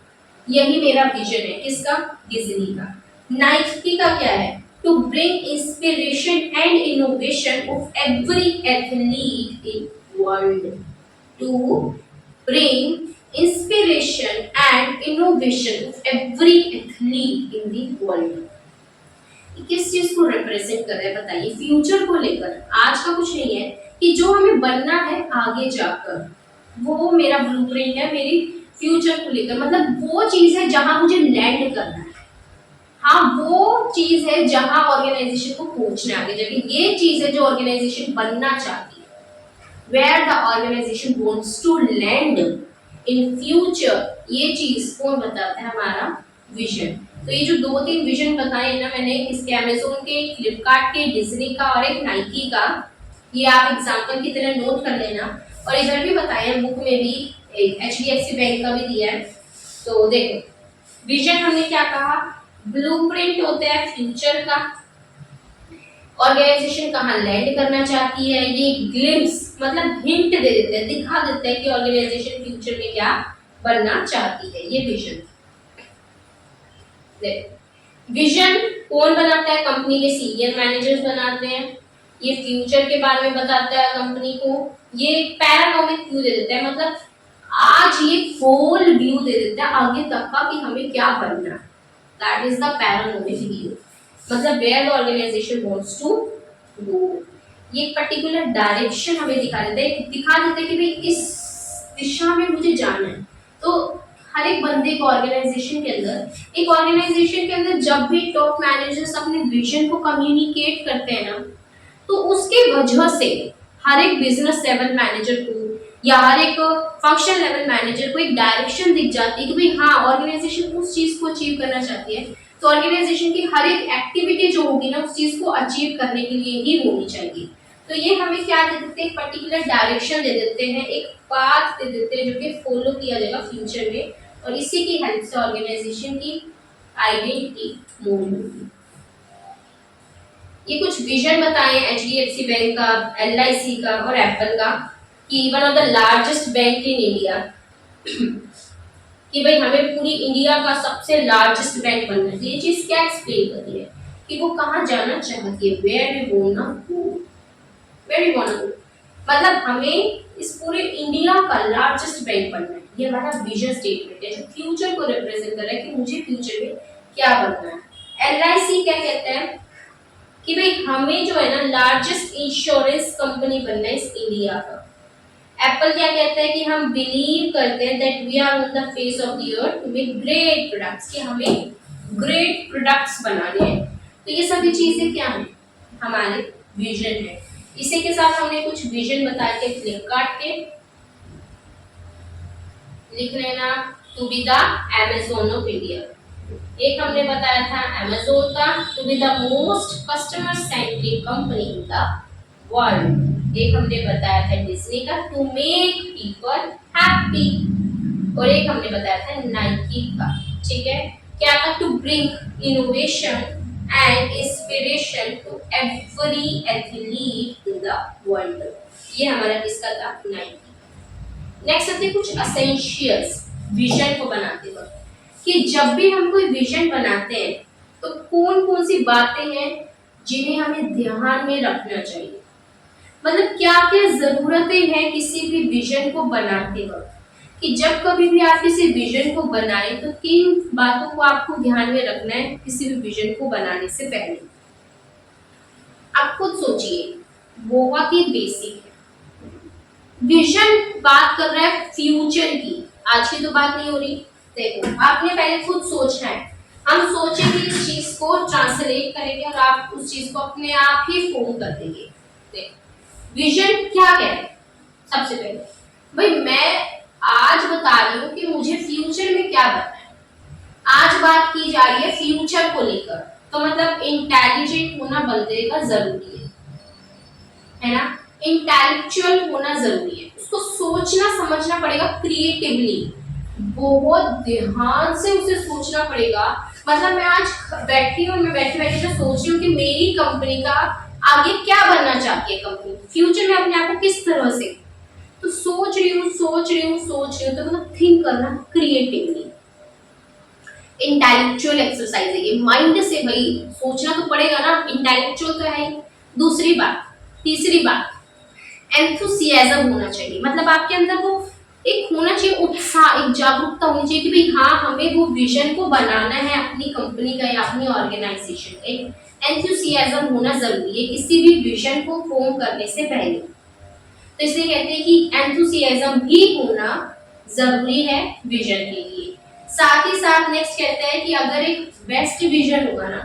यही मेरा विजन है। किसका? डिज्नी का। नाइकी का क्या है? To bring inspiration and innovation of every athlete in world, to bring inspiration and innovation of every athlete in the world। किस चीज को रिप्रेजेंट कर रहा है बताइए? फ्यूचर को लेकर, आज का कुछ नहीं है, कि जो हमें बनना है आगे जाकर, वो मेरा ब्लूप्रिंट है मेरी फ्यूचर को लेकर, मतलब वो चीज है जहां मुझे लैंड करना है, हाँ वो चीज है जहां ऑर्गेनाइजेशन को पहुंचना है आगे जाके, ये चीज है जो ऑर्गेनाइजेशन बनना चाहती है, where the organisation wants to land in future, ये चीज कौन बताता है? हमारा विजन। तो ये जो दो तीन विजन बताए ना मैंने, इसके अमेज़न के, फ्लिपकार्ट के, डिज्नी का और एक नाइकी का, ये आप एग्जांपल की तरह नोट कर लेना। और इधर भी बताया बुक में भी, HDFC बैंक का भी दिया है। तो देखो विजन हमने क्या कहा? ब्लूप्रिंट होता है फ्यूचर का, ऑर्गेनाइजेशन कहाँ लैंड करना चाहती है, ये ग्लिम्स मतलब हिंट दे देते हैं, दिखा देते हैं कि ऑर्गेनाइजेशन फ्यूचर में क्या बनना चाहती है, ये विजन। विजन कौन बनाता है? कंपनी के सीनियर मैनेजर्स बनाते हैं। ये फ्यूचर के बारे में बताता है कंपनी को, ये पैरानोमिक व्यू दे देता है, मतलब आज ये फुल व्यू दे देता है आगे तक का कि हमें क्या बनना, that is the panoramic view, मतलब where the organisation wants to go. ये पर्टिकुलर डायरेक्शन हमें दिखा देता है कि भाई इस दिशा में मुझे जाना है। तो हर एक बंदे को ऑर्गेनाइजेशन के अंदर, एक ऑर्गेनाइजेशन के अंदर जब भी टॉप मैनेजर्स अपने विजन को कम्युनिकेट करते हैं ना, तो उसके वजह से हर एक बिजनेस लेवल मैनेजर को या हर एक फंक्शन लेवल मैनेजर को एक डायरेक्शन दिख जाती है कि भाई हाँ ऑर्गेनाइजेशन उस चीज को अचीव करना चाहती है, तो ऑर्गेनाइजेशन की हर एक एक्टिविटी जो होगी ना उस चीज को अचीव करने के लिए ही होनी चाहिए। तो ये हमें क्या दे देते हैं? पर्टिकुलर डायरेक्शन दे देते हैं, एक पाथ दे देते हैं जो कि फॉलो किया जाएगा फ्यूचर में, और इसी की हेल्प से ऑर्गेनाइजेशन की आइडेंटिटी मूव होगी। ये कुछ विजन बताए HDFC बैंक का, LIC का और एप्पल का, कि one of the largest bank in India, कि भाई हमें पूरी इंडिया का सबसे लार्जेस्ट बैंक बनना है। ये चीज क्या एक्सप्लेन करती है? कि वो कहाँ जाना चाहती है, where we want to, where we want to. मतलब हमें इस पूरे इंडिया का लार्जेस्ट बैंक बनना है, ये हमारा विजन स्टेटमेंट है जो फ्यूचर को रिप्रेजेंट कर रहा है कि मुझे फ्यूचर में क्या बनना है। एलआईसी क्या कहते हैं कि भाई हमें जो है ना लार्जेस्ट इंश्योरेंस कंपनी बनना है इस इंडिया का। एप्पल क्या कहता है कि हम बिलीव करते हैं that we are on the face of the earth to make great products, कि हमें ग्रेट प्रोडक्ट्स बनाने हैं। तो ये सभी चीजें क्या हैं, हमारे विजन है। इसी के साथ हमने कुछ विजन बता के क्लिक काट के लिख लेना, to be the Amazon of India. एक हमने बताया था अमेज़न का to be the most customer centric company in the world. एक हमने बताया था डिज्नी का टू मेक पीपल हैप्पी, और एक हमने बताया था नाइकी का, ठीक है, क्या था, to bring innovation and inspiration to every athlete in the world. ये हमारा किसका था, नाइकी। नेक्स्ट आते हैं कुछ एसेंशियल्स विजन को बनाते वक्त, कि जब भी हम कोई विजन बनाते हैं तो कौन कौन सी बातें हैं जिन्हें हमें ध्यान में रखना चाहिए। मतलब क्या क्या जरूरतें हैं किसी भी विजन को बनाते वक्त, कि जब कभी भी आप किसी विजन को बनाएं तो किन बातों को आपको ध्यान में रखना है किसी भी विजन को बनाने से पहले। आप खुद सोचिए, बहुत ही बेसिक है। विजन बात कर रहा है फ्यूचर की, आज की तो बात नहीं हो रही। देखो आपने पहले खुद सोचना है, हम सोचेंगे इस चीज को ट्रांसलेट करेंगे और आप उस चीज को अपने आप ही फॉर्म कर देंगे। देखो विजन क्या कह रहे हैं, सबसे पहले भाई मैं आज बता रही हूँ कि मुझे फ्यूचर में क्या बनना है। आज बात की जा रही है फ्यूचर को लेकर, तो मतलब इंटेलिजेंट होना बंदे का जरूरी है ना, इंटेलेक्चुअल होना जरूरी है, उसको सोचना समझना पड़ेगा क्रिएटिवली, बहुत ध्यान से उसे सोचना पड़ेगा। मतलब मैं आज बैठी हूँ, मैं बैठे बैठे तो सोच रही हूँ कि मेरी कंपनी का आगे क्या बनना चाहती है कंपनी, फ्यूचर में अपने आप को किस तरह से, तो सोच रही हूँ तो मतलब थिंक करना क्रिएटिवली। इंटेलेक्चुअल एक्सरसाइज है ये, माइंड से भाई सोचना तो पड़ेगा ना, इंटेलेक्चुअल तो है ही। दूसरी बात, तीसरी बात, एंथुसियाज्म होना चाहिए, मतलब आपके अंदर वो एक होना चाहिए उत्साह, एक जागरूकता होनी चाहिए कि भाई हाँ हमें वो विजन को बनाना है अपनी कंपनी का या अपनी ऑर्गेनाइजेशन का। एंथुसियाज्म होना जरूरी है किसी भी विजन को फॉर्म करने से पहले, तो इसलिए कहते हैं कि एंथुसियाज्म भी होना जरूरी है विजन के लिए। साथ ही साथ नेक्स्ट कहते हैं कि अगर एक बेस्ट विजन होगा ना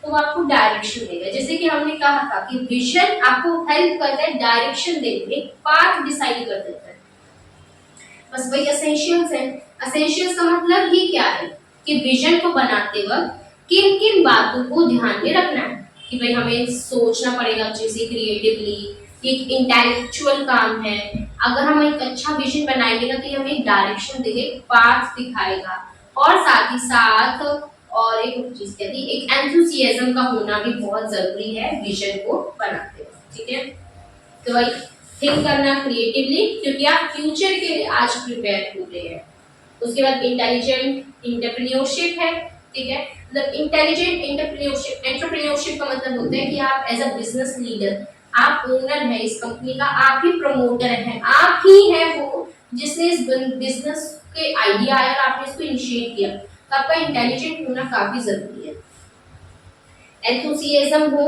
तो वो आपको डायरेक्शन देगा, जैसे कि हमने कहा था कि विजन आपको हेल्प करता है डायरेक्शन देने में, पाथ डिसाइड कर देता है। बस वही एसेंशियल्स है। एसेंशियल्स का मतलब ही क्या है कि विजन को बनाते वक्त किन किन बातों को ध्यान में रखना है, कि भाई हमें सोचना पड़ेगा अच्छे से क्रिएटिवली, एक इंटेलेक्चुअल काम है। अगर हम एक अच्छा विजन बनाएंगे ना तो ये हमें डायरेक्शन देगा, पाथ दिखाएगा, और साथ ही साथ और एक चीज कहती है एक एंथुसियाज्म का होना भी बहुत जरूरी है विजन को बनाते वक्त, ठीक है। तो भाई थिंक करना क्रिएटिवली, क्योंकि आप फ्यूचर के लिए आज प्रिपेयर हो रहे हैं। उसके बाद इंटेलिजेंट एंटरप्रेन्योरशिप है, ठीक है, मतलब इंटेलिजेंट एंटरप्रेन्योरशिप का मतलब होता है कि आप एज अ बिजनेस लीडर, आप ओनर है इस कंपनी का, आप ही प्रमोटर हैं, आप ही है वो जिसने इस बिजनेस के आइडिया आया और आपने इसको इनिशिएट किया, तो आपका इंटेलिजेंट होना काफी जरूरी है। एंथुसियाज्म हो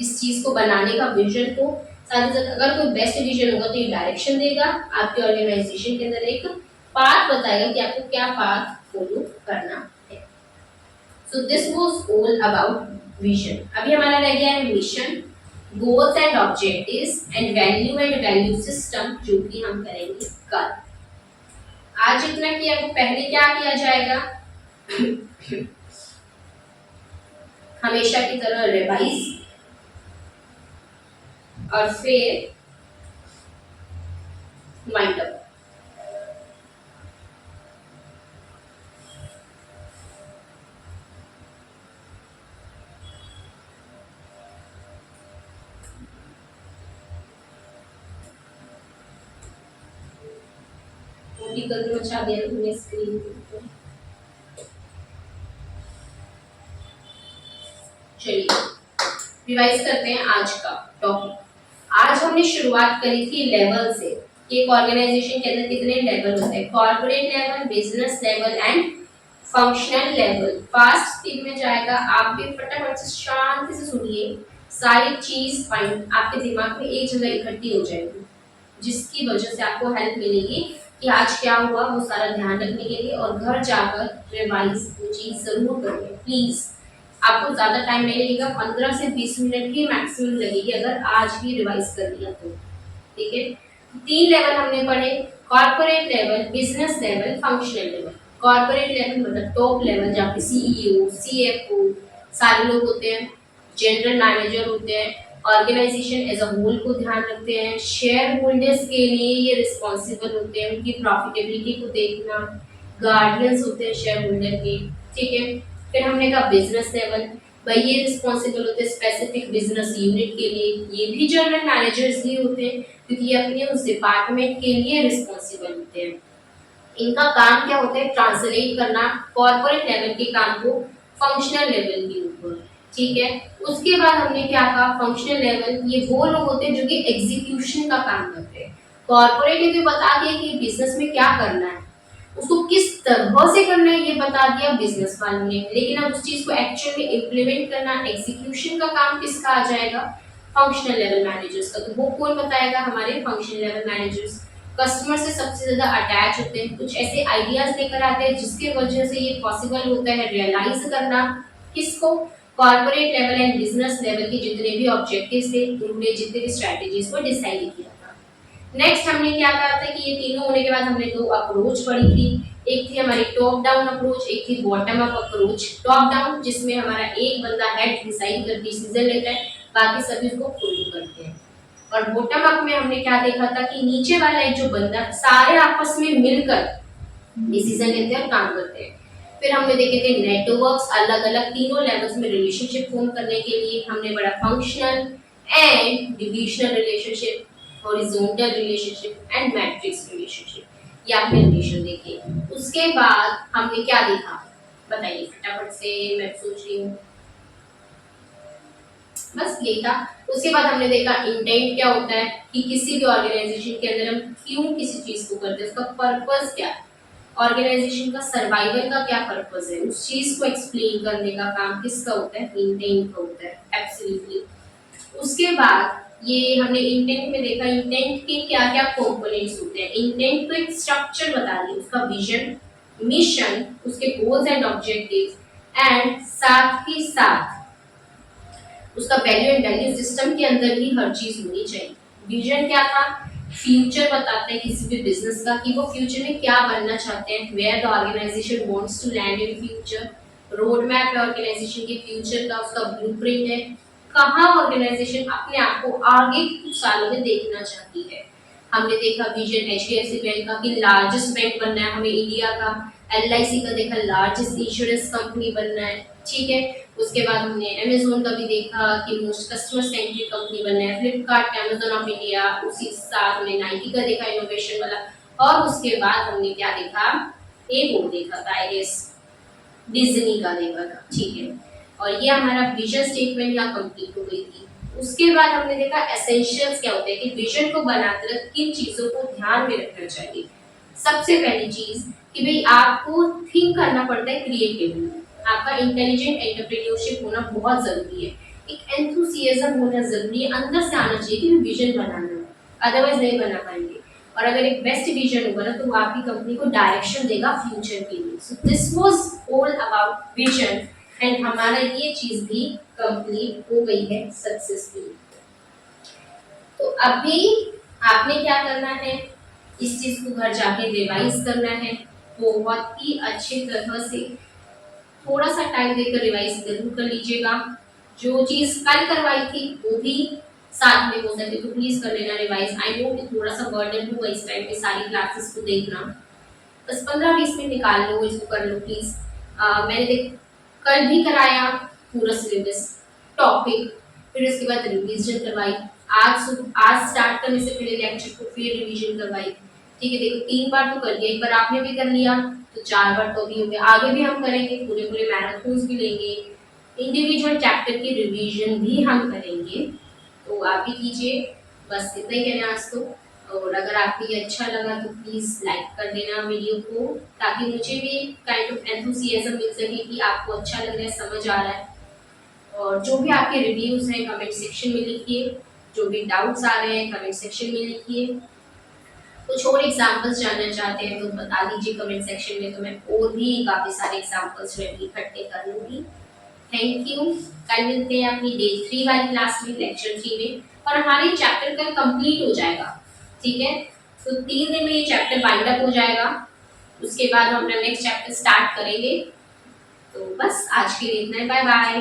इस चीज को बनाने का, विजन को, साथ ही साथ अगर कोई बेस्ट विजन होगा तो ये डायरेक्शन देगा आपके ऑर्गेनाइजेशन के अंदर, एक पाथ बताएगा कि आपको क्या पाथ फॉलो करना है। So this was all about vision. अभी हमारा रह गया है mission, goals and objectives and value system, जो कि हम करेंगे कल। आज इतना किया, पहले क्या किया जाएगा हमेशा की तरह रिवाइज, और फिर माइंड अप। कल मचा दिया तुमने स्क्रीन पे, चलिए रिवाइज करते हैं आज का टॉपिक। आज हमने शुरुआत करी थी लेवल से कि एक ऑर्गेनाइजेशन के अंदर कितने लेवल होते हैं, corporate level, business level and functional level. Fast speed में जाएगा, आप भी फटाफट से शांति से सुनिए, सारी चीज पॉइंट आपके दिमाग में एक जगह इकट्ठी हो जाएगी, जिसकी वजह से आपको हेल्प मिलेगी कि आज क्या हुआ वो सारा ध्यान रखने के लिए, और घर जाकर रिवाइज वो चीज जरूर करें प्लीज। आपको ज्यादा टाइम नहीं लगेगा, 15 से 20 मिनट ही मैक्सिमम लगेगी अगर आज भी रिवाइज कर लिया तो। ठीक है, 3 लेवल हमने पढ़े, corporate level, business level, functional level. Corporate level मतलब टॉप लेवल जहाँ पे सीईओ, सीएफओ सारे लोग होते हैं, जनरल मैनेजर होते हैं, ऑर्गेनाइजेशन एज अ होल को ध्यान रखते हैं, शेयर होल्डर्स के लिए ये रिस्पॉन्सिबल होते हैं, उनकी प्रॉफिटेबिलिटी को देखना, गार्डियंस होते हैं शेयर होल्डर के। ठीक है, फिर हमने कहा बिजनेस लेवल, भाई ये रिस्पॉन्सिबल होते हैं स्पेसिफिक बिजनेस यूनिट के लिए, ये भी जनरल मैनेजर्स ही होते हैं क्योंकि ये अपने उस डिपार्टमेंट के लिए रिस्पॉन्सिबल होते हैं। इनका काम क्या होता है, ट्रांसलेट करना कॉर्पोरेट लेवल के काम को फंक्शनल लेवल के ऊपर। ठीक है, उसके बाद हमने क्या कहा, फंक्शनल लेवल ये वो लोग होते हैं जो कि एग्जीक्यूशन का काम करते हैं। कॉर्पोरेट ने तो बता दिया कि बिजनेस में क्या करना है, उसको किस तरह से करना है ये बता दिया बिजनेस वालों ने, लेकिन अब उस चीज को एक्चुअल में इम्प्लीमेंट करना, एग्जीक्यूशन का काम किसका आ जाएगा, फंक्शनल लेवल मैनेजर्स का। तो वो कौन बताएगा, हमारे फंक्शनल लेवल मैनेजर्स। कस्टमर से सबसे ज्यादा अटैच होते हैं, कुछ ऐसे आइडियाज लेकर आते हैं जिसके वजह से ये पॉसिबल होता है रियलाइज करना, किसको, corporate level and business level के जितने भी ऑब्जेक्टिव्स थे, उन्होंने जितने भी स्ट्रेटेजीज को डिसाइड किया था। नेक्स्ट हमने क्या कहा था कि ये तीनों होने के बाद हमने 2 अप्रोच पढ़ी थी, एक थी हमारी टॉप डाउन अप्रोच, एक थी bottom up approach. Top down जिसमें हमारा एक बंदा हेड डिसाइड कर डिसीजन लेता है, बाकी सभी उसको फॉलो करते हैं। और बॉटम अप में हमने क्या देखा था कि नीचे वाला एक जो बंदा, सारे आपस में मिलकर डिसीजन लेते हैं और काम करते हैं। फिर हमने देखे थे नेटवर्क्स, अलग अलग तीनों लेवल्स में रिलेशनशिप फॉर्म करने के लिए हमने बड़ा functional and divisional relationship, horizontal relationship and matrix relationship, ये आपने रिलेशन देखे। उसके बाद हमने क्या देखा, बताइए फटाफट से, मैं सोच रही हूँ, बस यही था। उसके बाद हमने देखा इंटेंट क्या होता है, कि किसी भी ऑर्गेनाइजेशन के अंदर हम क्यों किसी चीज को करते हैं, उसका पर्पस क्या है, ऑर्गेनाइजेशन का सर्वाइवल का क्या पर्पस है, उस चीज को एक्सप्लेन करने का काम किसका होता है, इंटेंट का होता है। एब्सोल्युटली। उसके बाद ये हमने इंटेंट में देखा, इंटेंट के क्या क्या कंपोनेंट्स होते हैं। इंटेंट तो एक स्ट्रक्चर बता दी, उसका विजन, मिशन, उसके गोल्स एंड ऑब्जेक्टिव्स, एंड साथ ही साथ उसका वैल्यू एंड वैल्यू सिस्टम के अंदर ही हर चीज होनी चाहिए। विजन क्या था, फ्यूचर बताते हैं किसी भी बिजनेस का कि वो फ्यूचर में क्या बनना चाहते हैं, where the organisation wants to land in future. Road map है ऑर्गेनाइजेशन के फ्यूचर का, उसका ब्लूप्रिंट है, कहाँ ऑर्गेनाइजेशन अपने आप को आगे कुछ सालों में देखना चाहती है। हमने देखा विजन एचडीएफसी बैंक का कि लार्जेस्ट बैंक बनना है हमें इंडिया का, एलआईसी का देखा लार्जेस्ट इंश्योरेंस कंपनी बनना है। ठीक है, उसके बाद हमने अमेज़न का भी देखा कि मोस्ट कस्टमर सेंट्रिक कंपनी बनना है, फ्लिपकार्ट, अमेज़न ऑफ इंडिया, उसी साथ में नाइकी का देखा इनोवेशन वाला। और उसके बाद हमने क्या देखा, एक और देखा था आई गेस, डिज्नी का देखा था। ठीक है, और ये हमारा विजन स्टेटमेंट यहाँ कंप्लीट हो गई थी। उसके बाद हमने देखा एसेंशियल्स क्या होते हैं, कि विजन को बनाते वक्त किन चीजों को ध्यान में रखना चाहिए। सबसे पहली चीज कि भाई आपको थिंक करना पड़ता है क्रिएटिवली, आपका इंटेलिजेंट एंटरप्रेन्योरशिप होना बहुत जरूरी है, एक एंथुसियाज्म होना जरूरी है, अंदर से आना चाहिए कि विजन बनाना है, अदरवाइज नहीं बना पाएंगे। और अगर एक बेस्ट विजन होगा ना तो वो आपकी कंपनी को डायरेक्शन देगा फ्यूचर के लिए। So this was all about vision, and हमारा ये चीज भी कंप्लीट हो गई है सक्सेसफुली। तो अभी आपने क्या करना है, इस चीज को घर जाके रिवाइज करना है, बहुत ही अच्छी तरह से थोड़ा सा टाइम देकर रिवाइज जरूर कर लीजिएगा। जो चीज कल करवाई थी वो भी साथ में हो सके तो प्लीज कर लेना रिवाइज। आई नो कि थोड़ा सा बर्डन होगा इस टाइम पे सारी क्लासेस को देखना, बस 15-20 मिनट निकाल लो, इसको कर लो प्लीज। मैंने देख कल भी कराया पूरा सिलेबस टॉपिक, फिर उसके बाद रिवीजन करवाई, आज स्टार्ट करने से पहले लेक्चर को फिर रिवीजन करवाई। ठीक है, देखो 3 बार तो कर लिया, एक बार आपने भी कर लिया तो 4 बार तो भी हो गया, आगे भी हम करेंगे, पूरे पूरे मैराथन्स भी लेंगे, इंडिविजुअल चैप्टर की रिवीजन भी हम करेंगे, तो आप भी कीजिए। बस इतना ही कहना आज तो। और अगर आपको ये अच्छा लगा तो प्लीज़ लाइक कर देना वीडियो को, ताकि मुझे भी काइंड ऑफ एंथुसियाज्म मिल सके कि आपको अच्छा लग रहा है, समझ आ रहा है। और जो भी आपके रिव्यूज़ हैं कमेंट सेक्शन में लिखिए, जो भी डाउट्स आ रहे हैं कमेंट सेक्शन में लिखिए। कुछ और एग्जांपल्स जानना चाहते हैं तो बता दीजिए कमेंट सेक्शन में, तो मैं और भी काफ़ी सारे एग्जांपल्स मैं भी इकट्ठे कर लूँगी। Thank you. कल मिलते हैं अपनी डे 3 वाली क्लास में, लेक्चर 3 में, और हमारे चैप्टर कल कंप्लीट हो जाएगा। ठीक है, तो 3 दिन में ये चैप्टर वाइंड अप हो जाएगा। उसके बाद हम अपना नेक्स्ट चैप्टर स्टार्ट करेंगे। तो बस आज के लिए इतना ही। Bye bye.